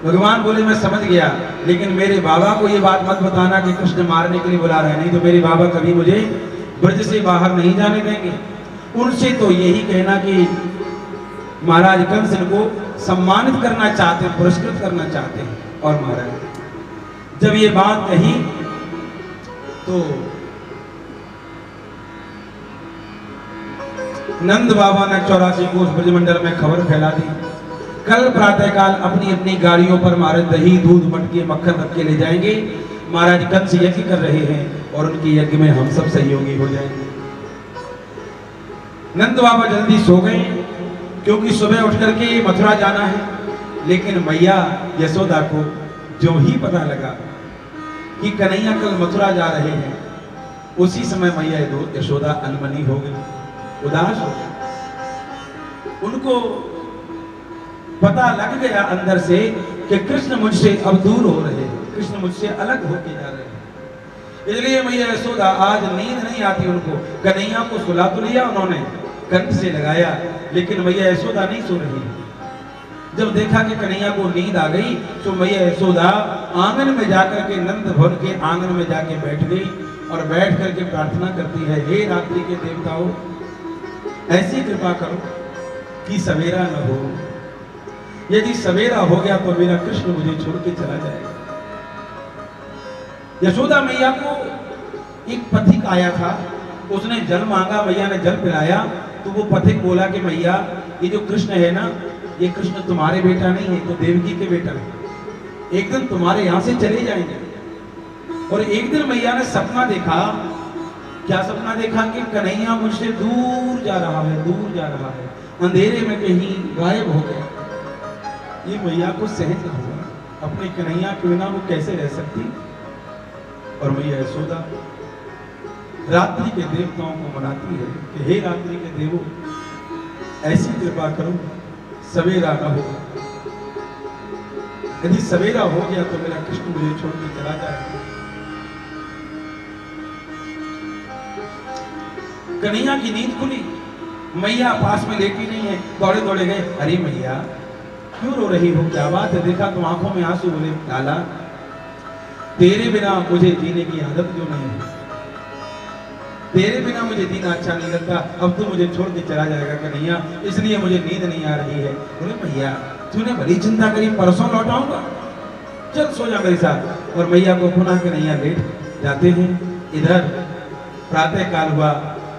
भगवान बोले मैं समझ गया, लेकिन मेरे बाबा को ये बात मत बताना कि कृष्ण मारने के लिए बुला रहे हैं, नहीं तो मेरे बाबा कभी मुझे ब्रज से बाहर नहीं जाने देंगे। उनसे तो यही कहना कि महाराज कंस इनको सम्मानित करना चाहते हैं, पुरस्कृत करना चाहते हैं। और महाराज जब ये बात कही तो नंद बाबा ने 84 कोस ब्रजमंडल में खबर फैला दी। कल प्रातःकाल अपनी अपनी गाड़ियों पर महाराज दही दूध मटके मक्खन रख के ले जाएंगे। महाराज कंस यज्ञ कर रहे हैं और उनके यज्ञ में हम सब सहयोगी हो जाएंगे। नंद बाबा जल्दी सो गए क्योंकि सुबह उठ करके मथुरा जाना है। लेकिन मैया यशोदा को जो ही पता लगा कि कन्हैया कल मथुरा जा रहे हैं, उसी समय मैया यशोदा अनमनी हो गई, उदास हो गई। उनको पता लग गया अंदर से कि कृष्ण मुझसे अब दूर हो रहे हैं, कृष्ण मुझसे अलग होके जा रहे हैं। इसलिए मैया यशोदा आज नींद नहीं आती उनको। कन्हैया को सुला तो लिया उन्होंने, कंठ से लगाया, लेकिन मैया यशोदा नहीं सो रही। जब देखा कि कन्हैया को नींद आ गई तो मैया यशोदा आंगन में जाकर के नंद भवन के आंगन में जाके बैठ गई और बैठ करके प्रार्थना करती है, हे रात्रि के देवताओं, ऐसी कृपा करो कि सवेरा न हो। यदि सवेरा हो गया तो मेरा कृष्ण मुझे छोड़ के चला जाएगा। यशोदा मैया को एक पथिक आया था, उसने जल मांगा, मैया ने जल पिलाया तो वो पथिक बोला कि मैया ये जो कृष्ण है ना, ये कृष्ण तुम्हारे बेटा नहीं है, तो देवकी के बेटा है। एक दिन तुम्हारे यहां से चले जाएंगे। और एक दिन मैया ने सपना देखा। क्या सपना देखा कि कन्हैया मुझसे दूर जा रहा है, दूर जा रहा है, अंधेरे में कहीं गायब हो गया। ये मैया को सहज न हुआ, अपने कन्हैया के बिना वो कैसे रह सकती। और मैया यशोदा रात्रि के देवताओं को मनाती है कि हे रात्रि के देवों, ऐसी कृपा करो सवेरा न हो। यदि सवेरा हो गया तो मेरा कृष्ण मुझे छोड़ के चला जाएगा। कन्हैया की नींद खुली, मैया पास में लेटी नहीं है, दौड़े दौड़े गए, अरे मैया क्यों रो रही हो, क्या बात है। देखा तो आंखों में आंसू। बोले लाला, तेरे बिना मुझे जीने की आदत क्यों नहीं है, तेरे बिना मुझे जीना अच्छा नहीं लगता, अब तू मुझे छोड़ के चला जाएगा कन्हैया, इसलिए मुझे नींद नहीं आ रही है। बोले मैया तूने बड़ी चिंता करी, परसों लौटाऊंगा, चल सो जा मेरे साथ। और मैया को पुनः कन्हैया लेट जाते हैं। इधर प्रातः काल हुआ,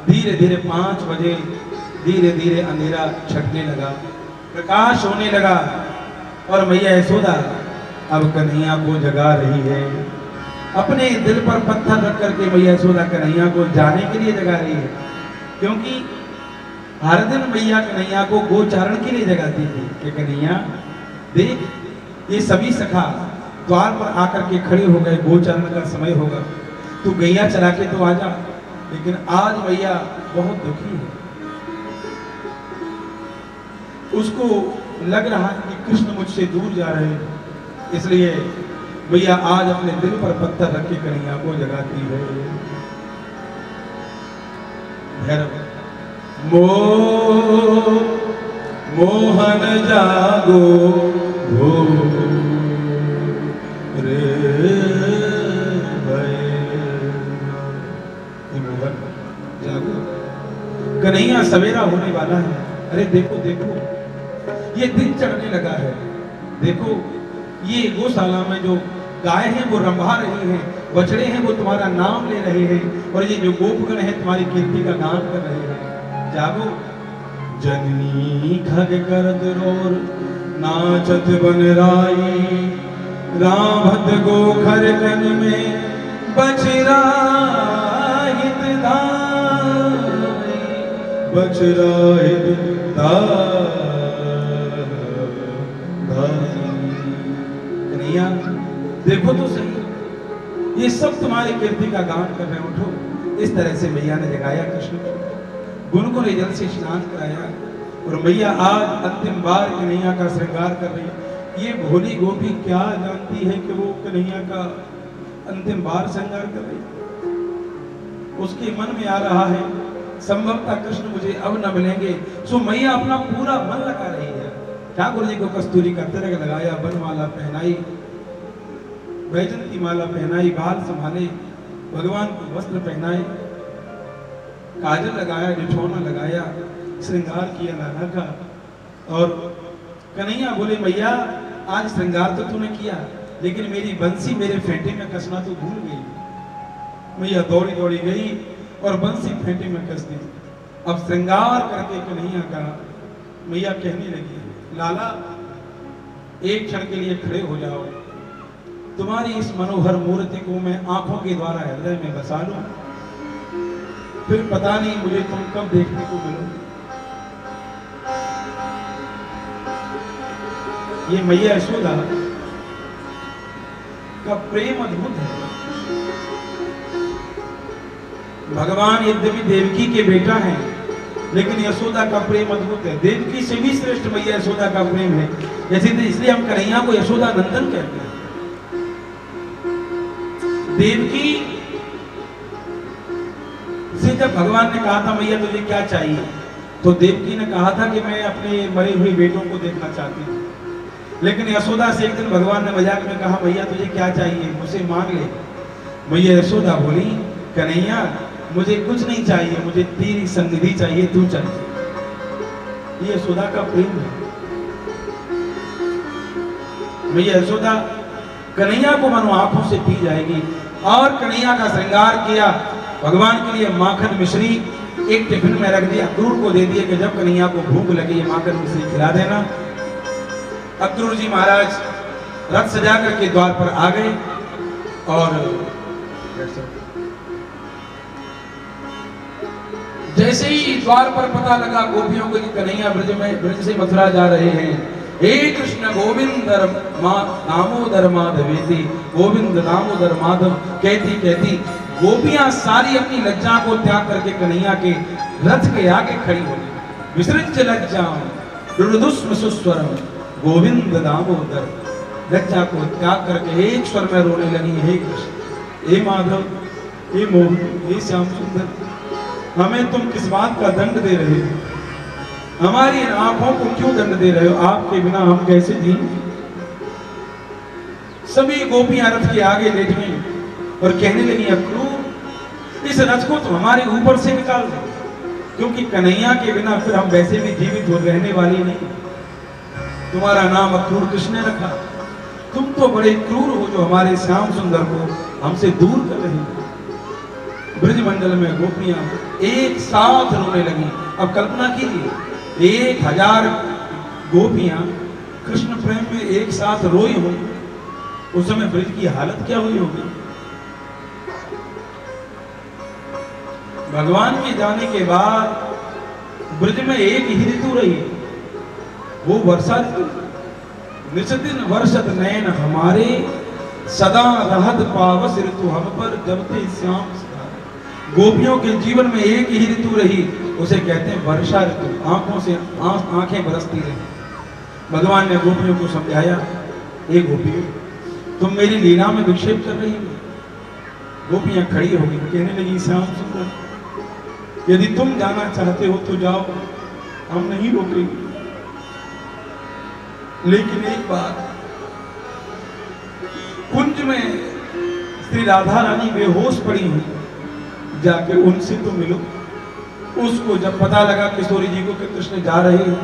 धीरे धीरे 5 बजे धीरे धीरे अंधेरा छटने लगा, प्रकाश होने लगा। और मैया यशोदा अब कन्हैया को जगा रही है। अपने दिल पर पत्थर रख करके मैया यशोदा कन्हैया को जाने के लिए जगा रही है, क्योंकि हर दिन मैया कन्हैया को गोचारण के लिए जगाती थी कि कन्हैया देख, ये सभी सखा द्वार पर आकर के खड़े हो गए, गोचारण का समय होगा, तू गैया चला के तो आ जा। लेकिन आज मैया बहुत दुखी है, उसको लग रहा है कि कृष्ण मुझसे दूर जा रहे हैं, इसलिए मैया आज अपने दिल पर पत्थर रख के कन्हैया को जगाती है। भैरव मोहन जागो हो रे मोहन जागो, कन्हैया सवेरा होने वाला है। अरे देखो देखो, ये दिन चढ़ने लगा है। देखो ये गौशाला में जो गाय हैं वो रंभा रही हैं, बछड़े हैं वो तुम्हारा नाम ले रहे हैं, और ये जो गोपगण हैं तुम्हारी कीर्ति का गान कर रहे हैं। जागो, जननी खग करत रोर नाचत बन राई, रामत गोखर कन में बछरा हित दाई, बछरा हित कन्हैया देखो तो सही, ये सब तुम्हारी कीर्ति का गान कर रहे हैं, उठो। इस तरह से मैया ने जगाया कृष्ण को, गुनगुन जल से स्नान कराया, और मैया आज अंतिम बार कन्हैया का श्रृंगार कर रही है। ये भोली गोपी क्या जानती है कि वो कन्हैया का अंतिम बार श्रृंगार कर रही है। उसके मन में आ रहा है संभवतः कृष्ण मुझे अब न मिलेंगे, सो मैया अपना पूरा मन लगा रही है ठाकुर जी को कस्तूरी का तिलक लगाया, बनमाला पहनाई, वैजंती माला पहनाई, बाल संभाले, भगवान को वस्त्र पहनाए, काजल लगाया, डिठौना लगाया, श्रृंगार किया लाला का। और कन्हैया बोले मैया आज श्रृंगार तो तूने किया, लेकिन मेरी बंसी मेरे फेंटे में कसना तो भूल गई। मैया दौड़ी दौड़ी गई और बंसी फेंटे में कस दी। अब श्रृंगार करके कन्हैया का मैया कहने लगी लाला एक क्षण के लिए खड़े हो जाओ, तुम्हारी इस मनोहर मूर्ति को मैं आंखों के द्वारा हृदय में बसा लूं, फिर पता नहीं मुझे तुम कब देखने को मिलो। ये मैया यशोदा का प्रेम अद्भुत है। भगवान यद्यपि देवकी के बेटा हैं, लेकिन यशोदा का प्रेम अद्भुत है। देवकी से भी श्रेष्ठ मैया यशोदा का प्रेम है। जैसे इसलिए हम कन्हैया को यशोदा नंदन कहते हैं। देवकी से जब भगवान ने कहा था मैया तुझे क्या चाहिए, तो देवकी ने कहा था कि मैं अपने मरे हुए बेटों को देखना चाहती हूँ। लेकिन यशोदा से एक दिन भगवान ने मजाक में कहा मैया तुझे क्या चाहिए, मुझसे मांग ले। मैया यशोदा बोली कन्हैया मुझे कुछ नहीं चाहिए, मुझे तेरी सन्निधि चाहिए, तू चाहिए। ये यशोदा का प्रेम है। मैया यशोदा कन्हैया को मनो आंखों से पी जाएगी। और कन्हैया का श्रृंगार किया, भगवान के लिए माखन मिश्री एक टिफिन में रख दिया, अक्रूर को दे दिया कि जब कन्हैया को भूख लगे ये माखन मिश्री खिला देना। अक्रूर जी महाराज रथ सजा करके द्वार पर आ गए और जैसे ही द्वार पर पता लगा गोपियों को कि कन्हैया ब्रज से मथुरा जा रहे हैं, हे कृष्ण गोविंद दामोदर माधवेति, गोविंद दामोदर माधव कहती कहती गोपियां सारी अपनी लज्जा को त्याग करके कन्हैया के रथ के आगे खड़ी हो गई। विसृज लज्जाम रुरुदुस्म सुस्वरम गोविंद दामोदर, लज्जा को त्याग करके एक स्वर में रोने लगी, हे कृष्ण, हे माधव, हे मोहन, हे श्याम सुंदर, हमें तुम किस बात का दंड दे रहे हो? हमारी इन आंखों को क्यों दंड दे रहे हो? आपके बिना हम कैसे जिएंगे? सभी गोपियां रथ के आगे लेट गई और कहने लगी अक्रूर इस रथ को तो हमारे ऊपर से निकाल दो, क्योंकि कन्हैया के बिना फिर हम वैसे भी जीवित हो रहने वाली नहीं। तुम्हारा नाम अक्रूर किसने रखा? तुम तो बड़े क्रूर हो जो हमारे श्याम सुंदर को हमसे दूर कर रहे हो। ब्रजमंडल में गोपियां एक साथ रोने लगी। अब कल्पना कीजिए 1000 गोपियां कृष्ण प्रेम में एक साथ रोई हो, उस समय ब्रज की हालत क्या हुई होगी? भगवान के जाने के बाद ब्रज में एक ही ऋतु रही, वो वर्षा ऋतु। निश्चित वर्षत नयन हमारे, सदा रहत पावस ऋतु हम पर जबते श्याम। गोपियों के जीवन में एक ही ऋतु रही, उसे कहते हैं वर्षा ऋतु। आंखों से आंखें बरसती रही। भगवान ने गोपियों को समझाया, एक गोपियों तुम मेरी लीला में विक्षेप कर रही हो। गोपियां खड़ी हो गई, कहने लगी श्याम सुंदर यदि तुम जाना चाहते हो तो जाओ, हम नहीं रोकेंगे। लेकिन एक बात, कुंज में श्री राधा रानी बेहोश पड़ी हुई, जाके उनसे तो मिलो। उसको जब पता लगा किशोरी जी को कि कृष्ण जा रहे हैं,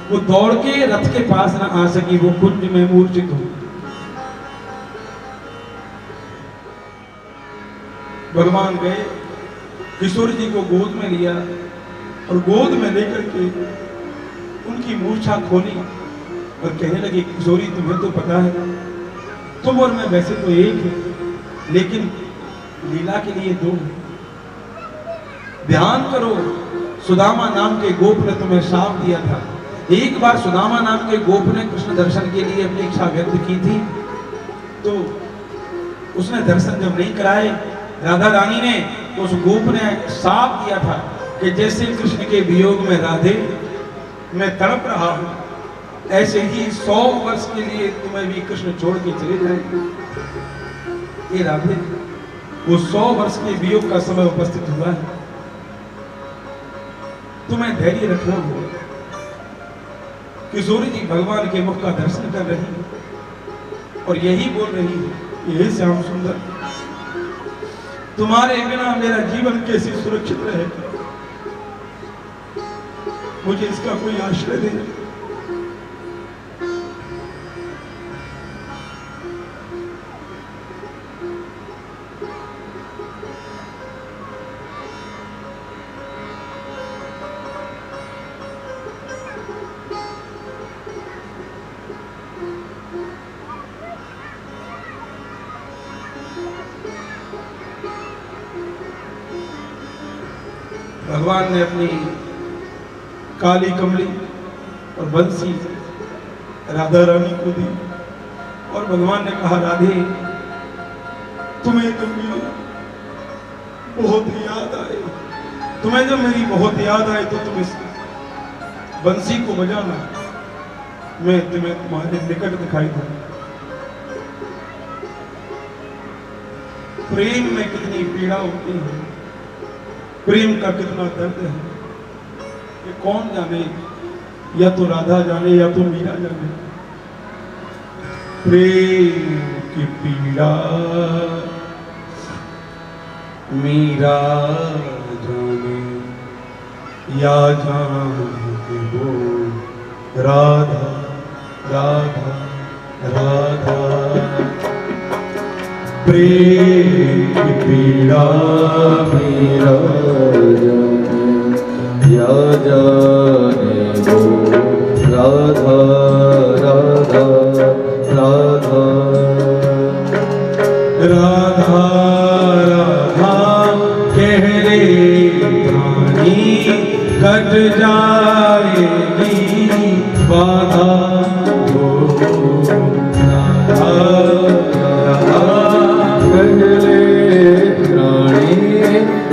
वो दौड़ के रथ के पास न आ सकी, वो कुंज में मूर्छित हुई। भगवान गए, किशोर जी को गोद में लिया और गोद में लेकर के उनकी मूर्छा खोली और कहने लगे किशोरी तुम्हें तो पता है तुम और मैं वैसे तो एक है, लेकिन लीला के लिए दो हैं। ध्यान करो, सुदामा नाम के गोप ने तुम्हें शाप दिया था। एक बार सुदामा नाम के गोप ने कृष्ण दर्शन के लिए अपनी इच्छा व्यक्त की थी, तो उसने दर्शन जब नहीं कराए राधा रानी ने, तो उस गोप ने शाप दिया था कि जैसे कृष्ण के वियोग में राधे मैं तड़प रहा हूं, ऐसे ही 100 वर्ष के लिए तुम्हें भी कृष्ण छोड़ के चले जाएंगे। ये राधे, वो 100 वर्ष के वियोग का समय उपस्थित हुआ है, तुम्हें धैर्य रखना होगा। किशोरी जी भगवान के मुख का दर्शन कर रही है और यही बोल रही है, हे श्याम सुंदर, तुम्हारे बिना मेरा जीवन कैसे सुरक्षित रहेगा, मुझे इसका कोई आश्रय दे। भगवान ने अपनी काली कमली और बंसी राधा रानी को दी और भगवान ने कहा, राधे तुम्हें तो मेरी बहुत याद आए, तुम्हें जब मेरी बहुत याद आए तो तुम इस बंसी को बजाना, मैं तुम्हें तुम्हारे निकट दिखाई दूंगा। प्रेम में कितनी पीड़ा होती है, प्रेम का कितना दर्द है, ये कौन जाने, या तो राधा जाने या तो मीरा जाने। प्रेम की पीड़ा मीरा जाने या जाने वो राधा राधा राधा। प्रेम की पीड़ा मीरा जाने या जाने वो राधा राधा राधा राधा राधा कह रे रानी कट जाएगी बाधा हो। राधा राधा कहले रानी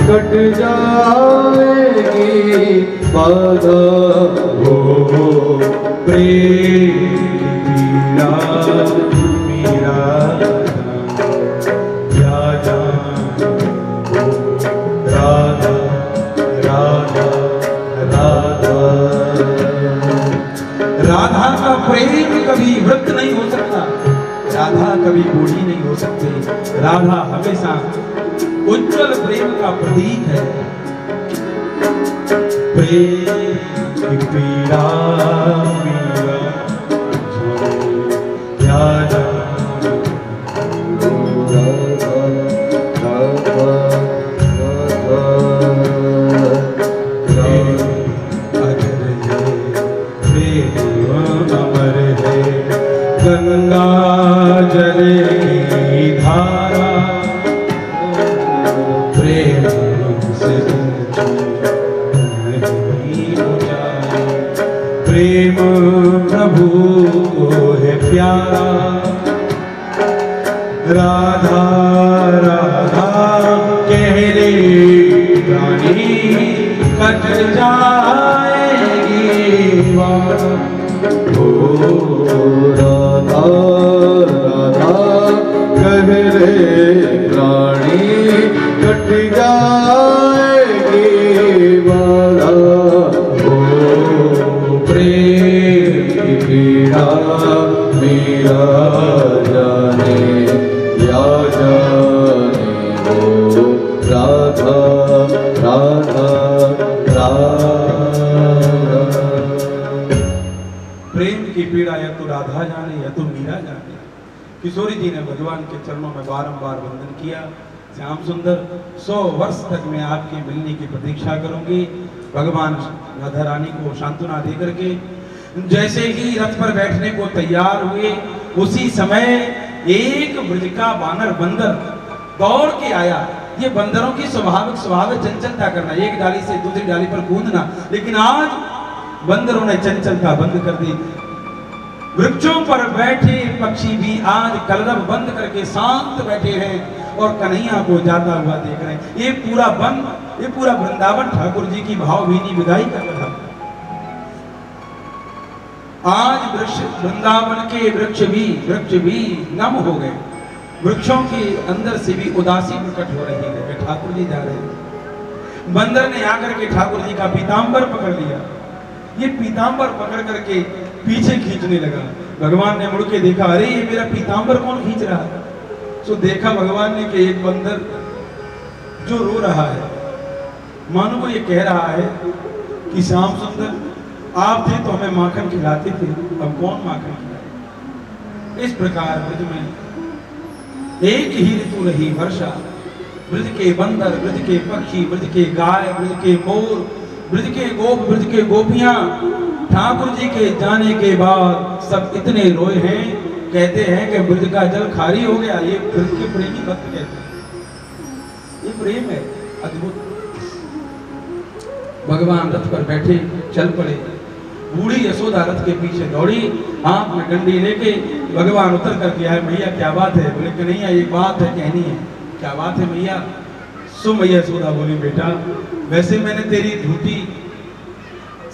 कट जाएगी बाधा हो। प्रेम की पीड़ा मीरा या जाने वो राधा राधा राधा। राधा का प्रेम कभी वृद्ध नहीं हो सकता, राधा कभी बूढ़ी नहीं हो सकती, राधा हमेशा उज्जवल प्रेम का प्रतीक है। प्रेम की पीड़ा मीरा या जाने राधा राधा राधा अजर है प्रेम अमर है, गंगा जल की धारा प्रेम से नहीं बुझाए। प्रेम प्रभु को है प्यारा, राधा राधा कह रे रानी कट जाएगी बाधा ओ राधा राधा कह रे रानी कट जाएगी बाधा हो। प्रेम की पीड़ा मीरा जाने या जाने वो राधा राधा राधा। प्रेम की पीड़ा या तो राधा जाने या तो मीरा जाने। किशोरी जी ने भगवान के चरणों में बारंबार वंदन किया। श्याम सुंदर 100 वर्ष तक मैं आपके मिलने की प्रतीक्षा करूंगी। भगवान राधा रानी को सांत्वना दे करके जैसे ही रथ पर बैठने को तैयार हुए, उसी समय एक ब्रज का वानर बंदर दौड़ के आया। ये बंदरों की स्वाभाविक चंचलता करना, एक डाली से दूसरी डाली पर कूदना, लेकिन आज बंदरों ने चंचलता बंद कर दी। वृक्षों पर बैठे पक्षी भी आज कलरव बंद करके शांत बैठे हैं और कन्हैया को जाता हुआ देख रहे हैं। ये पूरा वन, ये पूरा वृंदावन ठाकुर जी की भावभीनी विदाई कर रहा। आज वृंदावन के वृक्ष भी नम हो गए, वृक्षों के अंदर से भी उदासी प्रकट हो रही है कि ठाकुर जी जा रहे हैं। बंदर ने आकर के ठाकुर जी का पीताम्बर पकड़ लिया। ये पीताम्बर पकड़ करके पीछे खींचने लगा। भगवान ने मुड़ के देखा, अरे ये मेरा पीतांबर कौन खींच रहा है। तो देखा भगवान ने कि एक बंदर जो रो रहा है, मानो वो ये कह रहा है कि श्याम सुंदर आप थे तो हमें माखन खिलाते थे, अब कौन माखन खिलाए। इस प्रकार ब्रज में एक ही ऋतु रही वर्षा। ब्रज के बंदर, ब्रज के पक्षी, ब्रज के गाय, ब्रज के मोर, ब्रज के गोप, ब्रज के गोपियां ठाकुर जी के जाने के बाद सब इतने रोए हैं, कहते हैं कि ब्रज का जल खारी हो गया। ये ब्रज के प्रेमी भक्त कहते हैं, ये प्रेम है अद्भुत। भगवान रथ पर बैठे चल पड़े। बूढ़ी यशोदा रथ के पीछे दौड़ी, हाथ में डंडी लेके। भगवान उतर कर गया है, मैया क्या बात है। बोले कि नहीं, एक बात है कहनी है। क्या बात है मैया। सो मैया यशोदा बोली, बेटा वैसे मैंने तेरी झूठी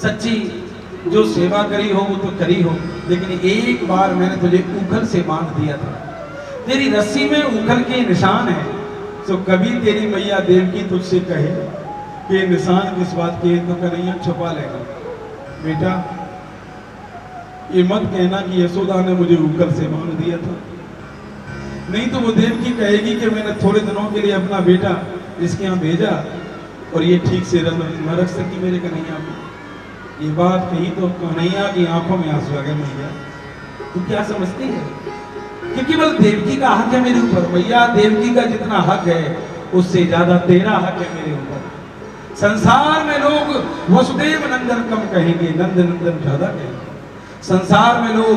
सच्ची जो सेवा करी हो वो तो करी हो, लेकिन एक बार मैंने तुझे ऊखल से बांध दिया था। तेरी रस्सी में ऊखल के निशान है। तो कभी तेरी मैया देवकी तुझसे कहे कि निशान किस बात के, तो कन्हैया छुपा लेगा। बेटा ये मत कहना कि यशोदा ने मुझे ऊखल से बांध दिया था, नहीं तो वो देवकी कहेगी कि मैंने थोड़े दिनों के लिए अपना बेटा इसके यहाँ भेजा और ये ठीक से न रख सकी मेरे कन्हैया को। ये बात कही तो कन्हैया की आंखों में आंसू आ गए। मैया तू क्या समझती है कि केवल देवकी का हक है मेरे ऊपर। मैया देवकी का जितना हक है उससे ज्यादा तेरा हक है मेरे ऊपर। संसार में लोग वसुदेव नंदन कम कहेंगे, नंद नंदन ज्यादा कहेंगे। संसार में लोग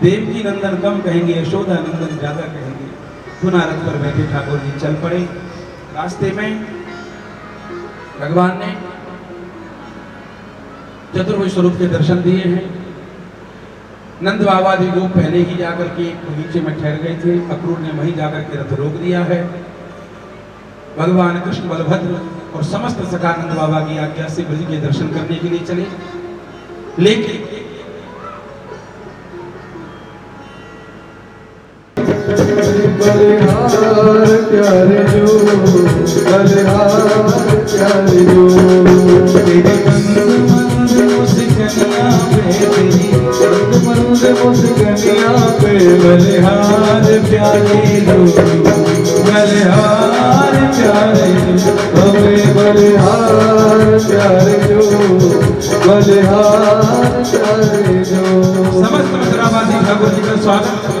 देवकी नंदन कम कहेंगे, यशोदा नंदन ज्यादा कहेंगे। पुनः रथ पर बैठे ठाकुर जी चल पड़े। रास्ते में भगवान ने चतुर्भुज स्वरूप के दर्शन दिए हैं। नंद बाबा जी को पहले ही जाकर के एक बगीचे में ठहर गए थे। अक्रूर ने वहीं जाकर के रथ रोक दिया है। भगवान कृष्ण बलभद्र और समस्त सखा नंद बाबा की आज्ञा से ब्रज के दर्शन करने के लिए चले। लेकिन बलिहार प्यारे जो, बलिहार प्यारे जो, तेरी मंद मंद मुस्कानियां पे, तेरी मंद मंद मुस्कानियां पे, बलिहार प्यारे जो, बलिहार प्यारे जो, हमें बलिहार प्यारे जो, बलिहार प्यारे जो। समस्त मथुरावासी ठाकुर जी का स्वागत।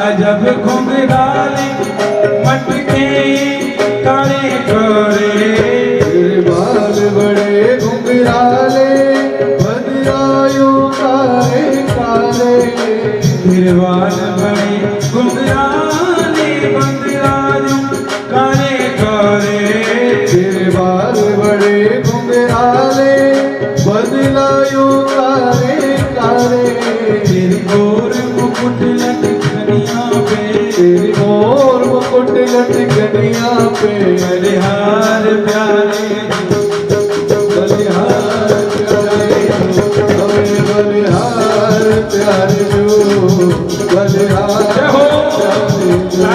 अजब घुंघराले मटके काले काले, तेरे बाल बड़े घुंघराले बदरायो काले काले, तेरे बाल बड़े घुंघराले बदरायो काले काले, तेरे बाल बड़े घुंघराले बदलायो काले काले, तेरी गोर मुकुट लटकनिया पे, तेरी मोर मुकुट लटकनिया पे, बलिहार प्यारे बलिहार प्यारे जो, हमें बलिहार प्यारे जो, बलिहार प्यारे जो।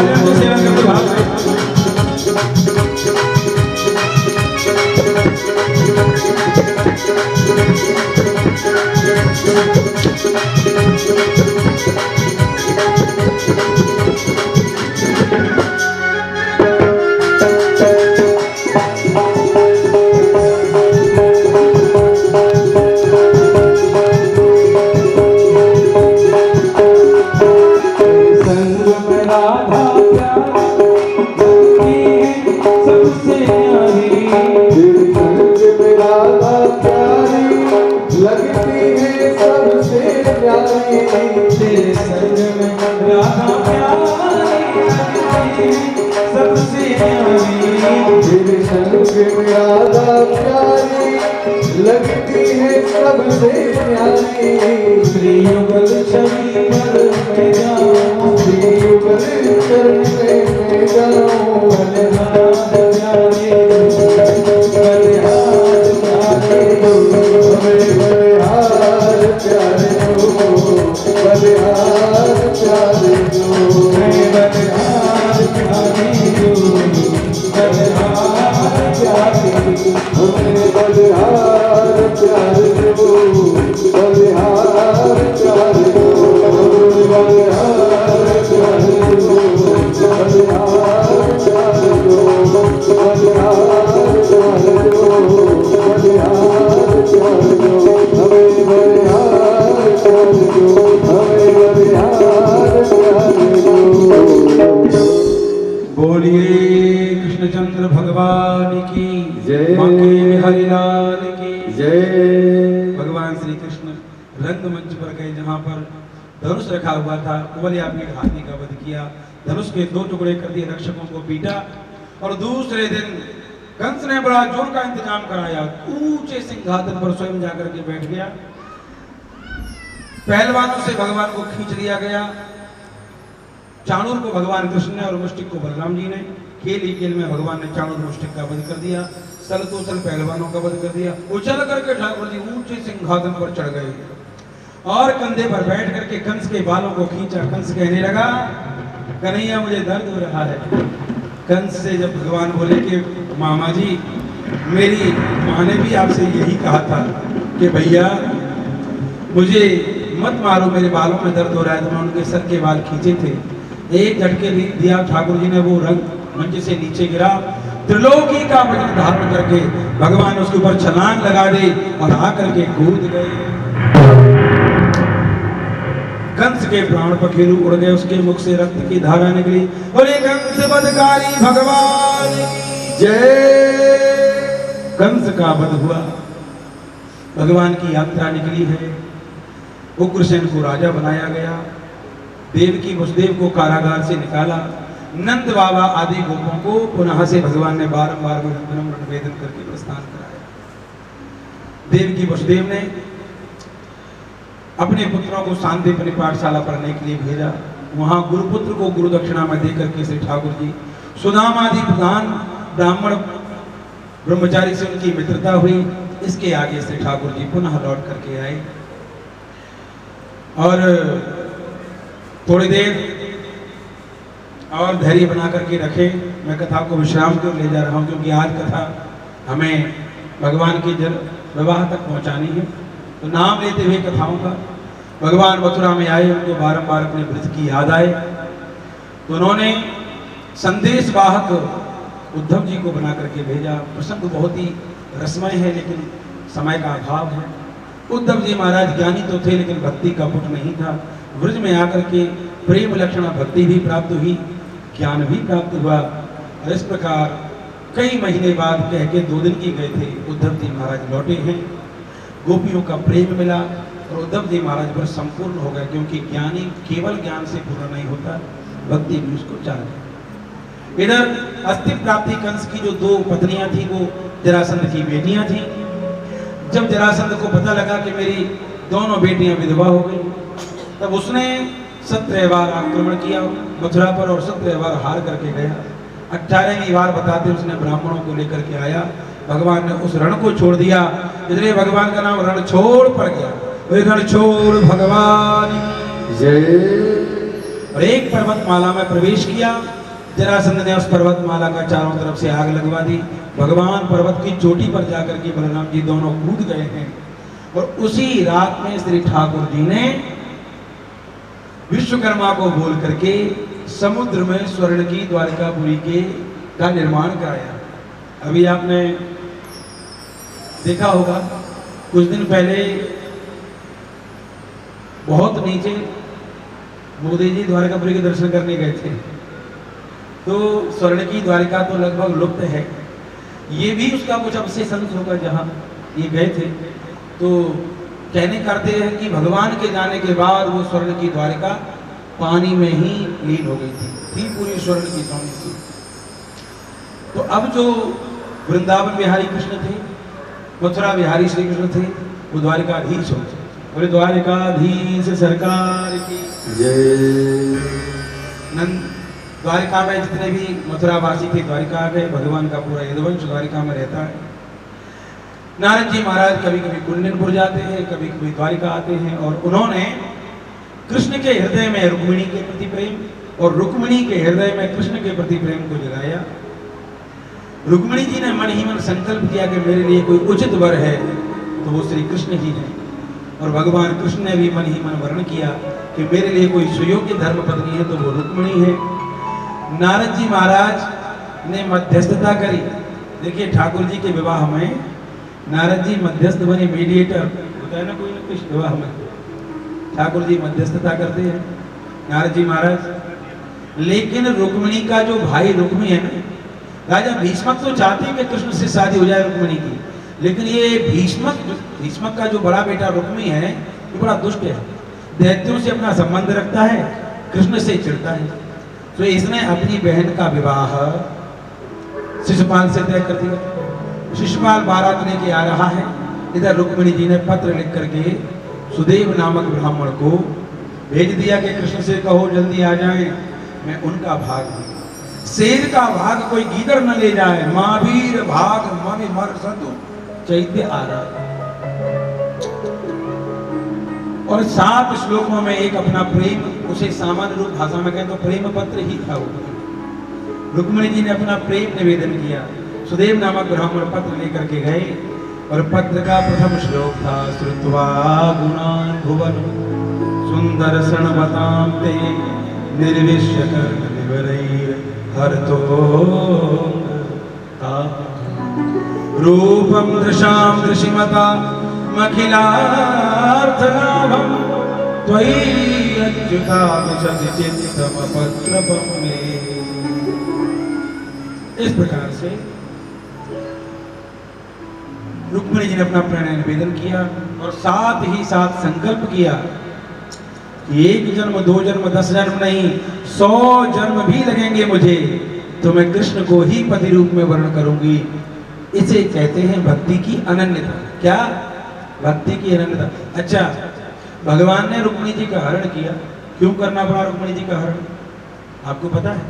लगती है सबसे प्यारी श्री युगल छवि पर मैं जाऊं, श्री युगल चरण में जाऊं बलिहार प्यारे बलिहार प्यारे हमें बलिहार प्यारे हो बलिहार प्यारे हो मैं बलिहार प्यारे बलिहार प्यारे हमें बलिहार प्यारे हो बलिहार प्यारे हो बलिहार प्यारे हो बलिहार प्यारे हो बलिहार प्यारे हो बलिहार प्यारे हो हमें बलिहार प्यारे हो हमें बलिहार प्यारे हो। बोलिए कृष्णचंद्र भगवान की जय। बांके हरिलाल की जय। भगवान श्री कृष्ण रंगमंच पर गए जहाँ पर धनुष रखा हुआ था। कुबलयापीठ हाथी का वध किया, धनुष के 2 टुकड़े कर दिए, रक्षकों को पीटा और दूसरे दिन कंस ने बड़ा जोर का इंतजाम कराया। ऊंचे सिंहासन पर स्वयं जाकर के बैठ गया। पहलवानों से भगवान को खींच लिया गया। चाणूर को भगवान कृष्ण ने और मुष्टिक को बलराम जी ने। खेल ही खेल में भगवान ने चाणूर मुष्टिक का वध कर दिया, सल तो सल पहलवानों का वध कर दिया। उछल करके ठाकुर जी ऊंचे सिंहासन पर चढ़ गए और कंधे पर बैठ करके कंस के बालों को खींचा। कंस कहने लगा, कन्हैया मुझे दर्द हो रहा है। कंस से जब भगवान बोले कि मामा जी, मेरी माँ ने भी आपसे यही कहा था कि भैया मुझे मत मारो, मेरे बालों में दर्द हो रहा है। तो मैं उनके सर के बाल खींचे थे, एक झटके दिया, ठाकुर जी ने वो रंग मंच से नीचे गिरा। त्रिलोकी का वजन धारण करके भगवान उसके ऊपर छलांग लगा दे और आकर के कूद गए। कंस के प्राण पखेरु उड़ गए, उसके मुख से रक्त की धारा निकली। बोले कंस वधकारी भगवान की जय। कंस का वध हुआ, भगवान की यात्रा निकली है। उग्रसेन को राजा बनाया गया, देवकी वसुदेव को कारागार से निकाला, नंद बाबा आदि गोपों को पुनः से भगवान ने बारंबार निवेदन करके प्रस्थान कराया। देवकी वसुदेव ने अपने पुत्रों को शांतिपनी पाठशाला पढ़ने के लिए भेजा। वहां गुरुपुत्र को गुरु दक्षिणा में देकर के श्री ठाकुर जी सुदाम आदि प्रधान ब्राह्मण ब्रह्मचारी से उनकी मित्रता हुई। इसके आगे श्री ठाकुर जी पुनः लौट करके आए और थोड़ी देर और धैर्य बना करके रखे। मैं कथा को विश्राम कर ले जा रहा हूँ क्योंकि आज कथा हमें भगवान की विवाह तक पहुँचानी है। तो नाम लेते हुए कथाओं का भगवान मथुरा में आए, उनको बारंबार अपने व्रत की याद आए तो उन्होंने संदेश वाहक उद्धव जी को बना करके भेजा। प्रसंग बहुत ही रसमय है लेकिन समय का अभाव है। उद्धव जी महाराज ज्ञानी तो थे लेकिन भक्ति का पुट नहीं था। व्रज में आकर के प्रेम लक्षणा भक्ति भी प्राप्त हुई, ज्ञान भी प्राप्त हुआ और इस प्रकार कई महीने बाद कह के 2 दिन की गए थे, उद्धव जी महाराज लौटे हैं। गोपियों का प्रेम मिला और उद्धव जी महाराज पर संपूर्ण हो गए क्योंकि ज्ञानी केवल ज्ञान से पूर्ण नहीं होता, भक्ति भी उसको चाहिए। इधर अस्थि प्राप्ति कंस की जो 2 पत्नियां थी वो जरासंध की बेटियां थी। जब जरासंध को पता लगा कि मेरी दोनों बेटियां विधवा हो गई, तब उसने 17 बार आक्रमण किया मथुरा पर और 17 बार हार करके गया। 18वीं बार बताते उसने ब्राह्मणों को लेकर के आया। भगवान ने उस रण को छोड़ दिया, इसलिए भगवान का नाम रणछोड़ पड़ गया। रणछोड़ भगवान जय। और एक पर्वतमाला में प्रवेश किया। जरासंध ने उस पर्वतमाला का चारों तरफ से आग लगवा दी। भगवान पर्वत की चोटी पर जाकर के बलराम जी दोनों कूद गए हैं और उसी रात में श्री ठाकुर जी ने विश्वकर्मा को बोल करके समुद्र में स्वर्ण की द्वारिकापुरी के का निर्माण कराया। अभी आपने देखा होगा कुछ दिन पहले बहुत नीचे मोदी जी द्वारिकापुरी के दर्शन करने गए थे, तो स्वर्ण की द्वारिका तो लगभग लुप्त है। ये भी उसका कुछ अवशेष अंश होगा जहाँ ये गए थे। तो कहने करते हैं कि भगवान के जाने के बाद वो स्वर्ण की द्वारिका पानी में ही लीन हो गई थी पूरी स्वर्ण की स्वामी थी। तो अब जो वृंदावन बिहारी कृष्ण थे मथुरा विहारी श्री कृष्ण थे, वो द्वारिकाधीश हो। बोले द्वारिकाधीश सरकार की जय। नंद द्वारिका में जितने भी मथुरावासी थे द्वारिका आ गए। भगवान का पूरा यदुवंश द्वारिका में रहता है। नारद जी महाराज कभी कभी कुंडनपुर जाते हैं, कभी कभी द्वारिका आते हैं, और उन्होंने कृष्ण के हृदय में रुक्मिणी के प्रति प्रेम और रुक्मिणी के हृदय में कृष्ण के प्रति प्रेम को जगाया। रुक्मिणी जी ने मन ही मन संकल्प किया कि मेरे लिए कोई उचित वर है तो वो श्री कृष्ण जी हैं, और भगवान कृष्ण ने भी मन ही मन वर्ण किया कि मेरे लिए कोई सुयोग्य धर्म पत्नी है तो वो रुक्मिणी है। नारद जी महाराज ने मध्यस्थता करी। देखिए ठाकुर जी के विवाह में नारद जी मध्यस्थ बने, मीडिएटर होता है ना कोई ना कुछ विवाह में, ठाकुर जी मध्यस्थता करते हैं नारद जी महाराज। लेकिन रुक्मिणी का जो भाई रुक्मी है ना, राजा भीष्मक तो चाहते हैं कि कृष्ण से शादी हो जाए रुक्मिणी की, लेकिन ये भीष्मक का जो बड़ा बेटा रुक्मी है वो बड़ा दुष्ट है, दैत्यों से अपना संबंध रखता है, कृष्ण से चिढ़ता है। तो इसने अपनी बहन का विवाह शिशुपाल से तय कर दिया। शिशुपाल बारात लेके आ रहा है, इधर रुक्मिणी जी ने पत्र लिख करके सुदेव नामक ब्राह्मण को भेज दिया कि कृष्ण से कहो जल्दी आ जाए, मैं उनका भाग हूं। शेर का भाग कोई गीदड़ न ले जाए, महावीर भाग मन मर सतु चैत्य आ रहा। और 7 श्लोकों में एक अपना प्रेम, उसे सामान्य रूप भाषा में कहें तो प्रेम पत्र ही था वो। रुक्मिणी जी ने अपना प्रेम निवेदन किया। सुदेव नामक ब्राह्मण पत्र लेकर के गए, और पत्र का प्रथम श्लोक था श्रुत्वा गुणान् भुवन सुंदर सणवतां ते निर्विश्य कर्म निवरैर हरतो रूपं दृशां दृशिमता मखिलार्थलाभं त्वयि अच्युतामिषति चित्तमपत्रपं मे। इस प्रकार से रुक्मिणी जी ने अपना प्रणय निवेदन किया, और साथ ही साथ संकल्प किया कि 1 जन्म 2 जन्म 10 जन्म नहीं, 100 जन्म भी लगेंगे मुझे तो मैं कृष्ण को ही पति रूप में वर्ण करूंगी। इसे कहते हैं भक्ति की अनन्यता। क्या? भक्ति की अनन्यता। अच्छा, भगवान ने रुक्मिणी जी का हरण किया, क्यों करना पड़ा रुक्मिणी जी का हरण? आपको पता है?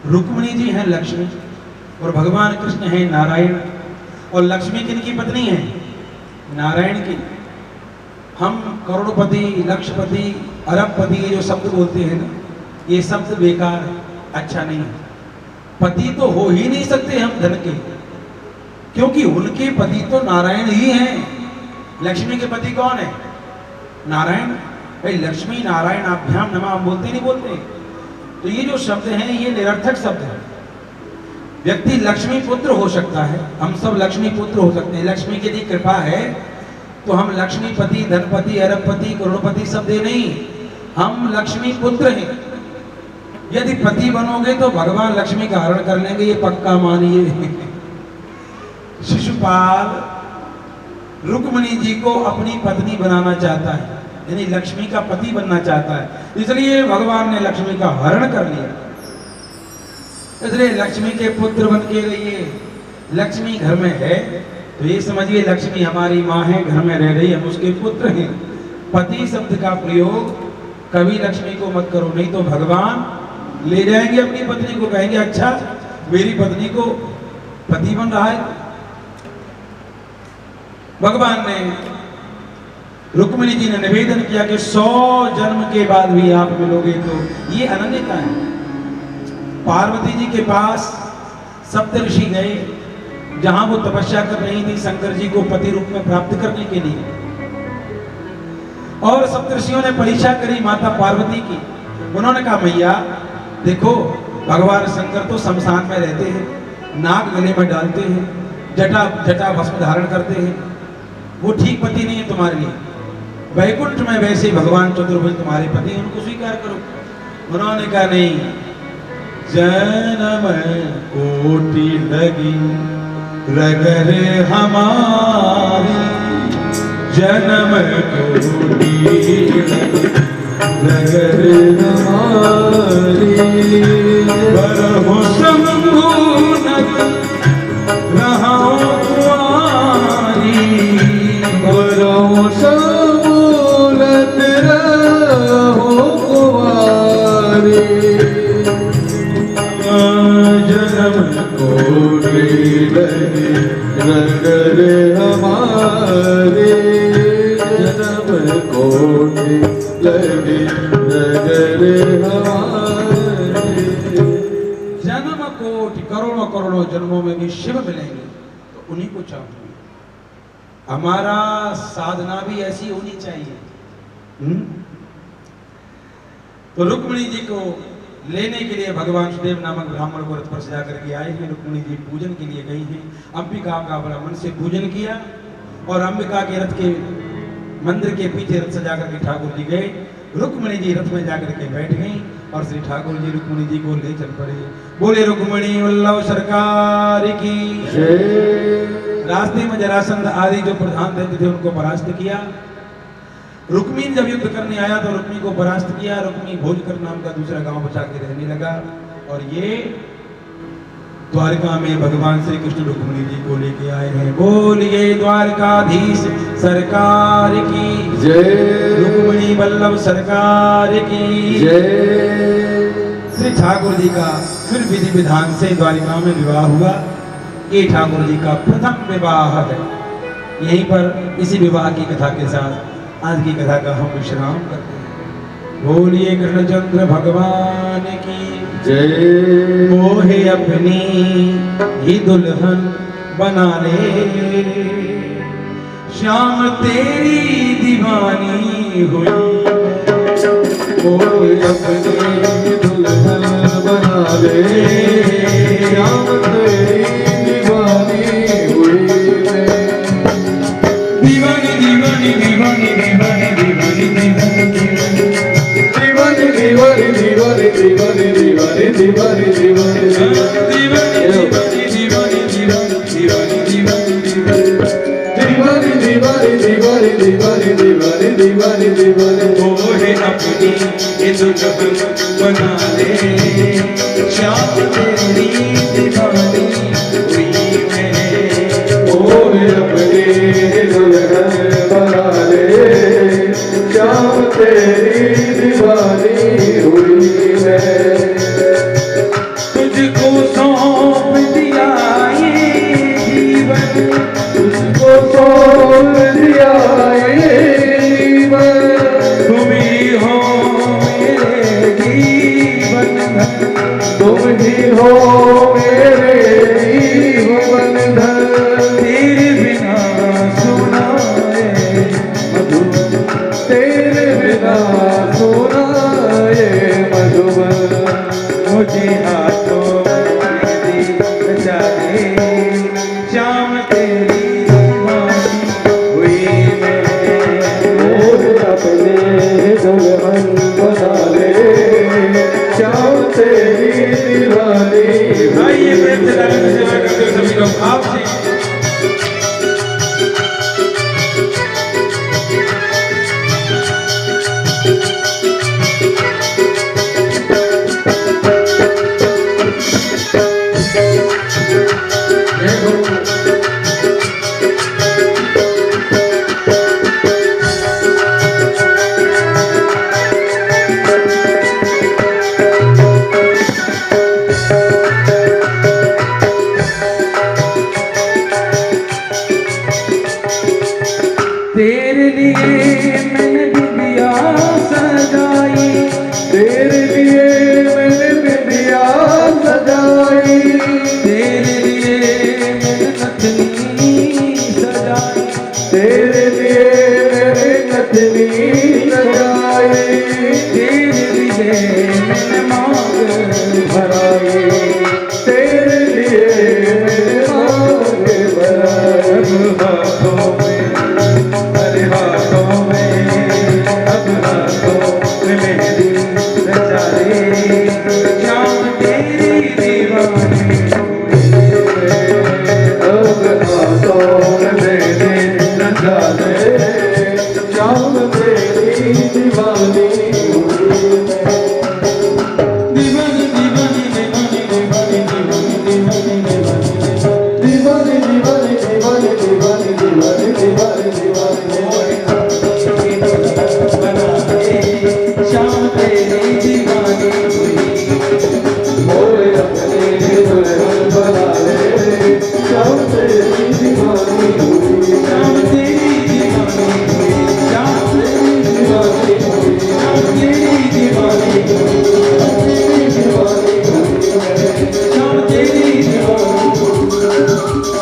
रुक्मिणी जी हैं लक्ष्मी और भगवान कृष्ण हैं नारायण, और लक्ष्मी किनकी पत्नी है? नारायण की। हम करोड़पति, लक्षपति, अरबपति ये जो शब्द बोलते हैं ना, ये शब्द बेकार है, अच्छा नहीं है। पति तो हो ही नहीं सकते हम धन के, क्योंकि उनके पति तो नारायण ही हैं। लक्ष्मी के पति कौन है? नारायण। भाई लक्ष्मी नारायण आभ्याम नमः हम बोलते नहीं बोलते? तो ये जो शब्द हैं ये निरर्थक शब्द है। व्यक्ति लक्ष्मी पुत्र हो सकता है, हम सब लक्ष्मी पुत्र हो सकते हैं। लक्ष्मी की यदि कृपा है तो हम लक्ष्मीपति, धनपति, अरबपति, करोड़पति सब दे नहीं, हम लक्ष्मी पुत्र हैं। यदि पति बनोगे तो भगवान लक्ष्मी का हरण कर लेंगे, ये पक्का मानिए। शिशुपाल रुक्मिणी जी को अपनी पत्नी बनाना चाहता है, यानी लक्ष्मी का पति बनना चाहता है, इसलिए भगवान ने लक्ष्मी का हरण कर लिया। इसलिए लक्ष्मी के पुत्र बन के रहिए। लक्ष्मी घर में है तो ये समझिए लक्ष्मी हमारी माँ है, घर में रह रही, हम उसके पुत्र हैं। पति शब्द का प्रयोग कभी लक्ष्मी को मत करो, नहीं तो भगवान ले जाएंगे अपनी पत्नी को, कहेंगे अच्छा मेरी पत्नी को पति बन रहा है। भगवान ने रुक्मिणी जी ने निवेदन किया कि 100 जन्म के बाद भी आप मिलोगे, तो ये अनन्यता है। पार्वती जी के पास सप्तऋषि गए, जहां वो तपस्या कर रही थी शंकर जी को पति रूप में प्राप्त करने के लिए, और सप्तऋषियों ने परीक्षा करी माता पार्वती की। उन्होंने कहा मैया देखो, भगवान शंकर तो शमशान में रहते हैं, नाग गले में डालते हैं, जटा भस्म धारण करते हैं, वो ठीक पति नहीं है तुम्हारे लिए। वैकुंठ में वैसे भगवान चतुर्भुज तुम्हारे पति, उनको स्वीकार करो। उन्होंने कहा नहीं, जन्म कोटि लगी रगर हमारी, जन्म कोटि रगर हमारी, बरहु शंभु नग रहा कुआं जन्म कोटि लगे नगर हमारे, जन्म कोटि लगे नगर हमारे। जन्म कोटि करोड़ों करोड़ों जन्मों में भी शिव मिलेंगे तो उन्हीं को चाहूंगी। हमारा साधना भी ऐसी होनी चाहिए। तो रुक्मिणी जी को लेने के लिए भगवान सुदेव नामक ब्राह्मण को रथ पर सजा करके आए हैं। रुक्मिणी जी पूजन के लिए गई हैं। अंबिका का ब्राह्मण से पूजन किया और अंबिका के रथ के मंदिर के पीछे रथ सजा करके ठाकुर जी गए। रुक्मिणी जी रथ में जाकर के बैठ गई और श्री ठाकुर जी रुक्मिणी जी को ले चल पड़े। बोले रुक्मिणी वल्लभ सरकार की जय। रास्ते में जरासंध आदि जो प्रधान दैत्य थे उनको परास्त किया। रुक्मी जब युद्ध करने आया तो रुक्मी को परास्त किया। रुक्मी भोजकर नाम का दूसरा गांव बचा के रहने लगा और ये द्वारका में भगवान श्री कृष्ण रुक्मिणी जी को लेके आए हैं। बोलिए द्वारकाधीश सरकार की जय। रुक्मिणी वल्लभ सरकार की जय। श्री ठाकुर जी का फिर विधि विधान से द्वारिका में विवाह हुआ। ये ठाकुर जी का प्रथम विवाह है। यहीं पर इसी विवाह की कथा के साथ आज की कथा का हम विश्राम करते हैं। बोलिए कृष्णचंद्र भगवान की जय। मोहे अपनी ही दुल्हन बना ले, श्याम तेरी दीवानी हुई। मोहे अपनी दुल्हन बना ले, श्याम तेरी दीवानी हुई मैं। दीवानी दीवानी दीवानी दीवानी दीवानी दीवानी दीवानी दीवानी दीवानी दीवानी दीवानी दीवानी दीवानी दीवानी दीवानी मोहे अपनी ये दुल्हन बना ले, श्याम तेरी दीवानी हुई मैं। मोहे अपनी दुल्हन बना ले, श्याम तेरी दीवानी हुई मैं। तुझको सौंप दिया ये जीवन, तुझको सौंप दिया ये जीवन, तुम ही हो मेरे जीवन धन, तुम ही हो मेरे जीवन धन। तेरे बिना सुना है मधुबन, तेरे बिना सोना ये मधुबन। मुझे हाथों में दे बचा ले, श्याम तेरी दीवानी हुई मैं। मोहे अपने दुल्हन बना ले, श्याम तेरी दीवानी भाई ये प्रेम से दादा की सेवा करते हो सभी लोग आपसे। तेरे लिए मैंने बिंदिया सजाई, तेरे लिए मैंने बिंदिया सजाई, तेरे लिए मैंने नथनी सजाई, तेरे लिए मैंने नथनी सजाई, तेरे लिए मैंने मांग भराई, तेरे लिए मैंने मांग भराई। हाथों में अब हाथों में मेहंदी रचा ले, श्याम तेरी दीवानी अब हाथों में मेहंदी रचा ले, श्याम तेरी दीवानी हुई मैं। दीवानी दीवानी दीवानी दीवानी दीवानी दीवानी तेरी दीवानी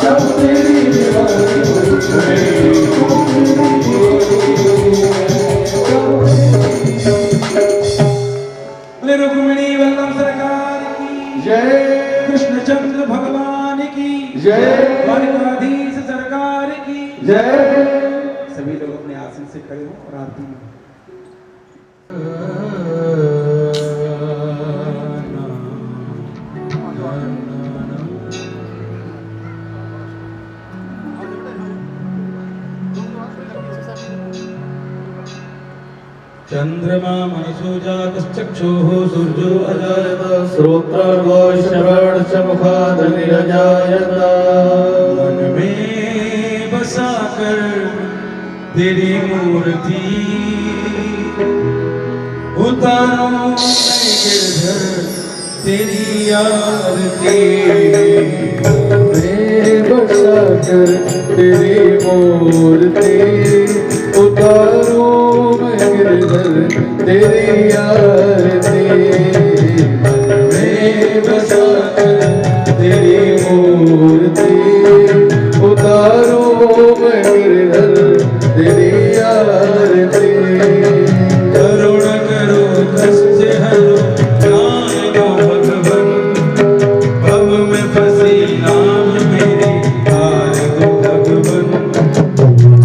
सब तेरी दीवानी बोले रुक्मिणी वल्लभ सरकार की जय कृष्णचंद्र भगवान की जय द्वारकाधीश सरकार की जय। सभी लोग अपने आसन से खड़े हो और आरती में चंद्रमा मनसो जातश्चक्षुः सूर्यो अजायत श्रोत्रर्गो श्रवण मुखाद निरजायत मन में बसा कर तेरी मूर्ति उतारो मैं गिरधर तेरी आरती मैं बसा कर तेरी मूर्ति उतारो मैं गिरधर तेरी आरती मैं बसा कर तेरी मूर्ति उतारो मैं गिरधर तेरी आरती करुण करो कष्ट हरो ज्ञान दो भगवन भव में फंसी नाम मेरे हार दो भगवन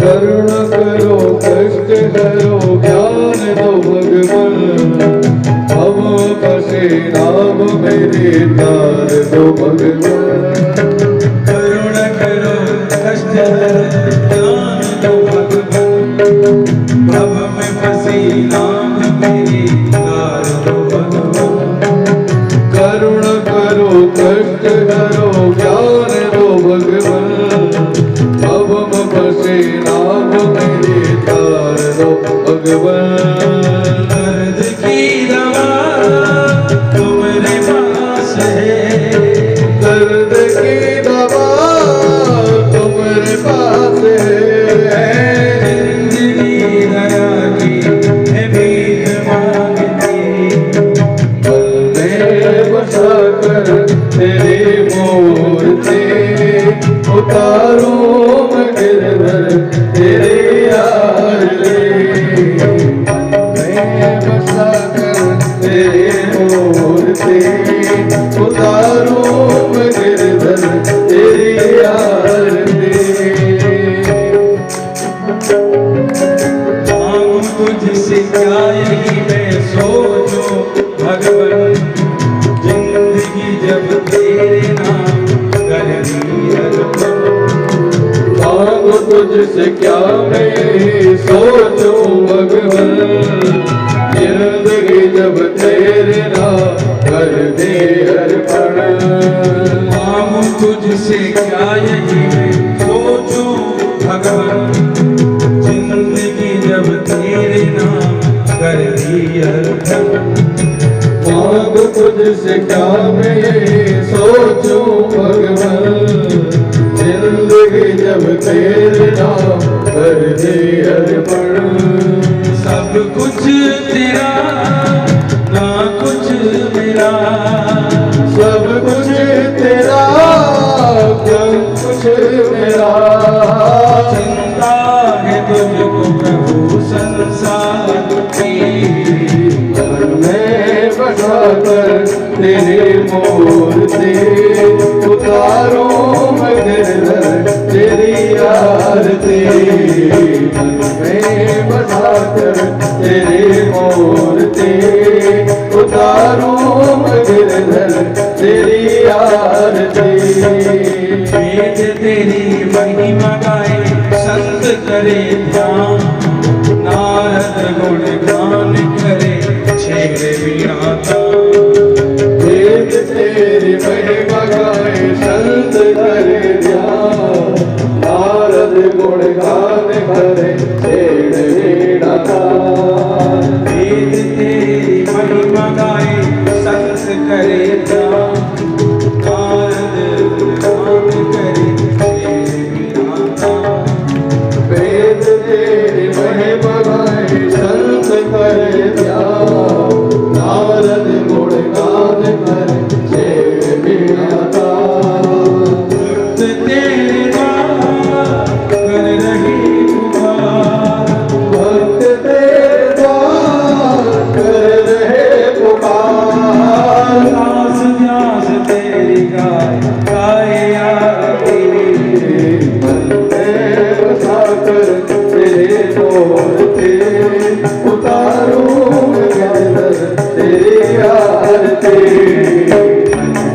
करुण करो कष्ट करो ज्ञान दो भगवन हम फंसे नाम मेरे तार दो भगवन करुण करो कष्ट हरो ज्ञान दो भगवन भव में फंसी नाम मेरे हार दो भगवन करुण करो कष्ट करो ज्ञान दो भगवन अब हम फंसे नाम मेरे तार दो भगवन दर्द की दवा तुम्हारे पास है दर्द की दवा तुम्हारे पास है जिंदगी दया की है भीख मांगती पल में बसा कर तेरी मूर्ति उतारो मैं गिरधर तेरी आरती मैं बसा कर तेरी मूर्ति उतारो मैं गिरधर तेरी आरती मांगू तुझसे क्या यही मैं सोचो भगवन जिंदगी जब तेरे नाम कर दी अर्पण मांगो तुझसे क्या मैं सोचूं भगवन जिंदगी जब तेरे नाम कर दे अर्पण मांगू तुझसे क्या यही मैं सोचूं भगवन जिंदगी जब तेरे नाम कर दी अर्पण मांगो तुझसे क्या मैं सोचूं भगवन जिंदगी जब तेरे नाम कर दे अर्पण सब कुछ तेरा ना कुछ मेरा सब कुछ तेरा क्या कुछ मेरा चिंता है तुझको प्रभु संसार की मन में बसा कर तेरी मूर्ति उतारो मैं गिरधर तेरी आरती मन में बसा कर तेरी मूर्ति उतारो मैं गिरधर तेरी आरती वेद तेरी महिमा गाए संत करे ध्यान नारद गुण गान करे छेड़ वीणा वेद तेरी महिमा गाए संत करे ध्यान नारद गुण गान करे छेड़ वीणा वेद तेरी महिमा गाए संत करे ध्यान नारद गुण गान करे छेड़ वीणा वेद तेरी महिमा गाए संत करे ध्यान नारद गुण गान करे छेड़ वीणा गाए आरती मन में बसा कर तेरे मूर्ति उतारूं गिरधर तेरी आरती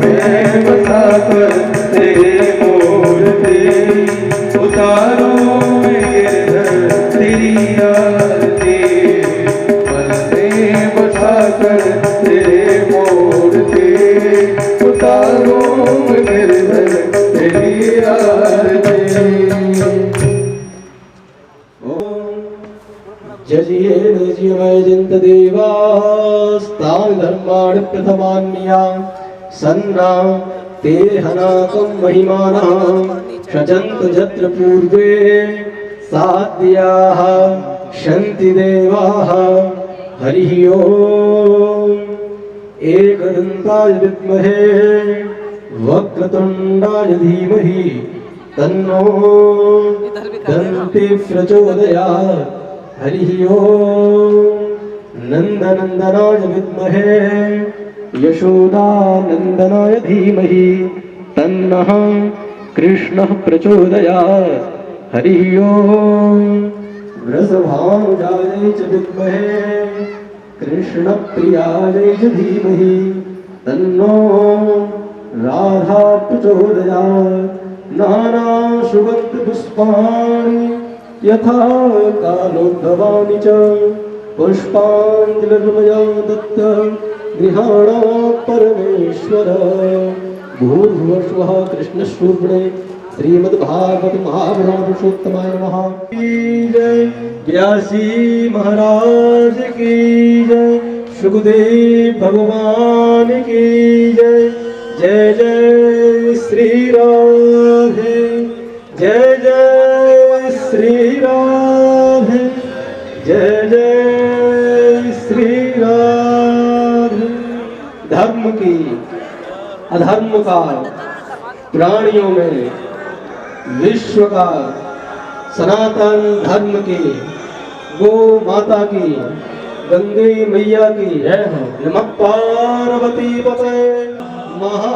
मैं बसा कर तेरे मूर्ति उतारूं गिरधर तेरी आरती मन में बसा कर तेरे मूर्ति उतारूं गिरधर तेरी आरती। जजियेन जीवयजन्त देवास्तान् धर्माणि प्रथमान्यान् सन्ना ते हनाकं महिमानः शजन्त यत्र पूर्वे साध्याः शन्ति देवाः हरिः ओम् एकदन्ताय विद्महे वक्रतुण्डाय धीमहि तन्नो दन्ति प्रचोदयात् हरिः ओम् नन्दनन्दनाय विद्महे यशोदानन्दनाय धीमहि तन्नः कृष्णः प्रचोदयात् हरिः ओम् वृषभानुजायै च विद्महे कृष्णप्रियायै च धीमहि तन्नो राधा प्रचोदयात् नानासुगन्धपुष्पाणि यथा कालोद्भवानि च पुष्पाञ्जलिर्मया दत्त गृहाण परमेश्वर भूर्भुवस्वः कृष्णस्वरूपिणे श्रीमद्भागवत महापुरुषोत्तमाय नमः। जय व्यासी महाराज की जय, सुखदेव भगवान की जय। जय जय श्री राधे, जय जय श्री राधे, जय जय श्री राधे। धर्म की अधर्म का प्राणियों में विश्व का सनातन धर्म की गो माता की गंगे मैया की जय हो। नमः पार्वती पते महा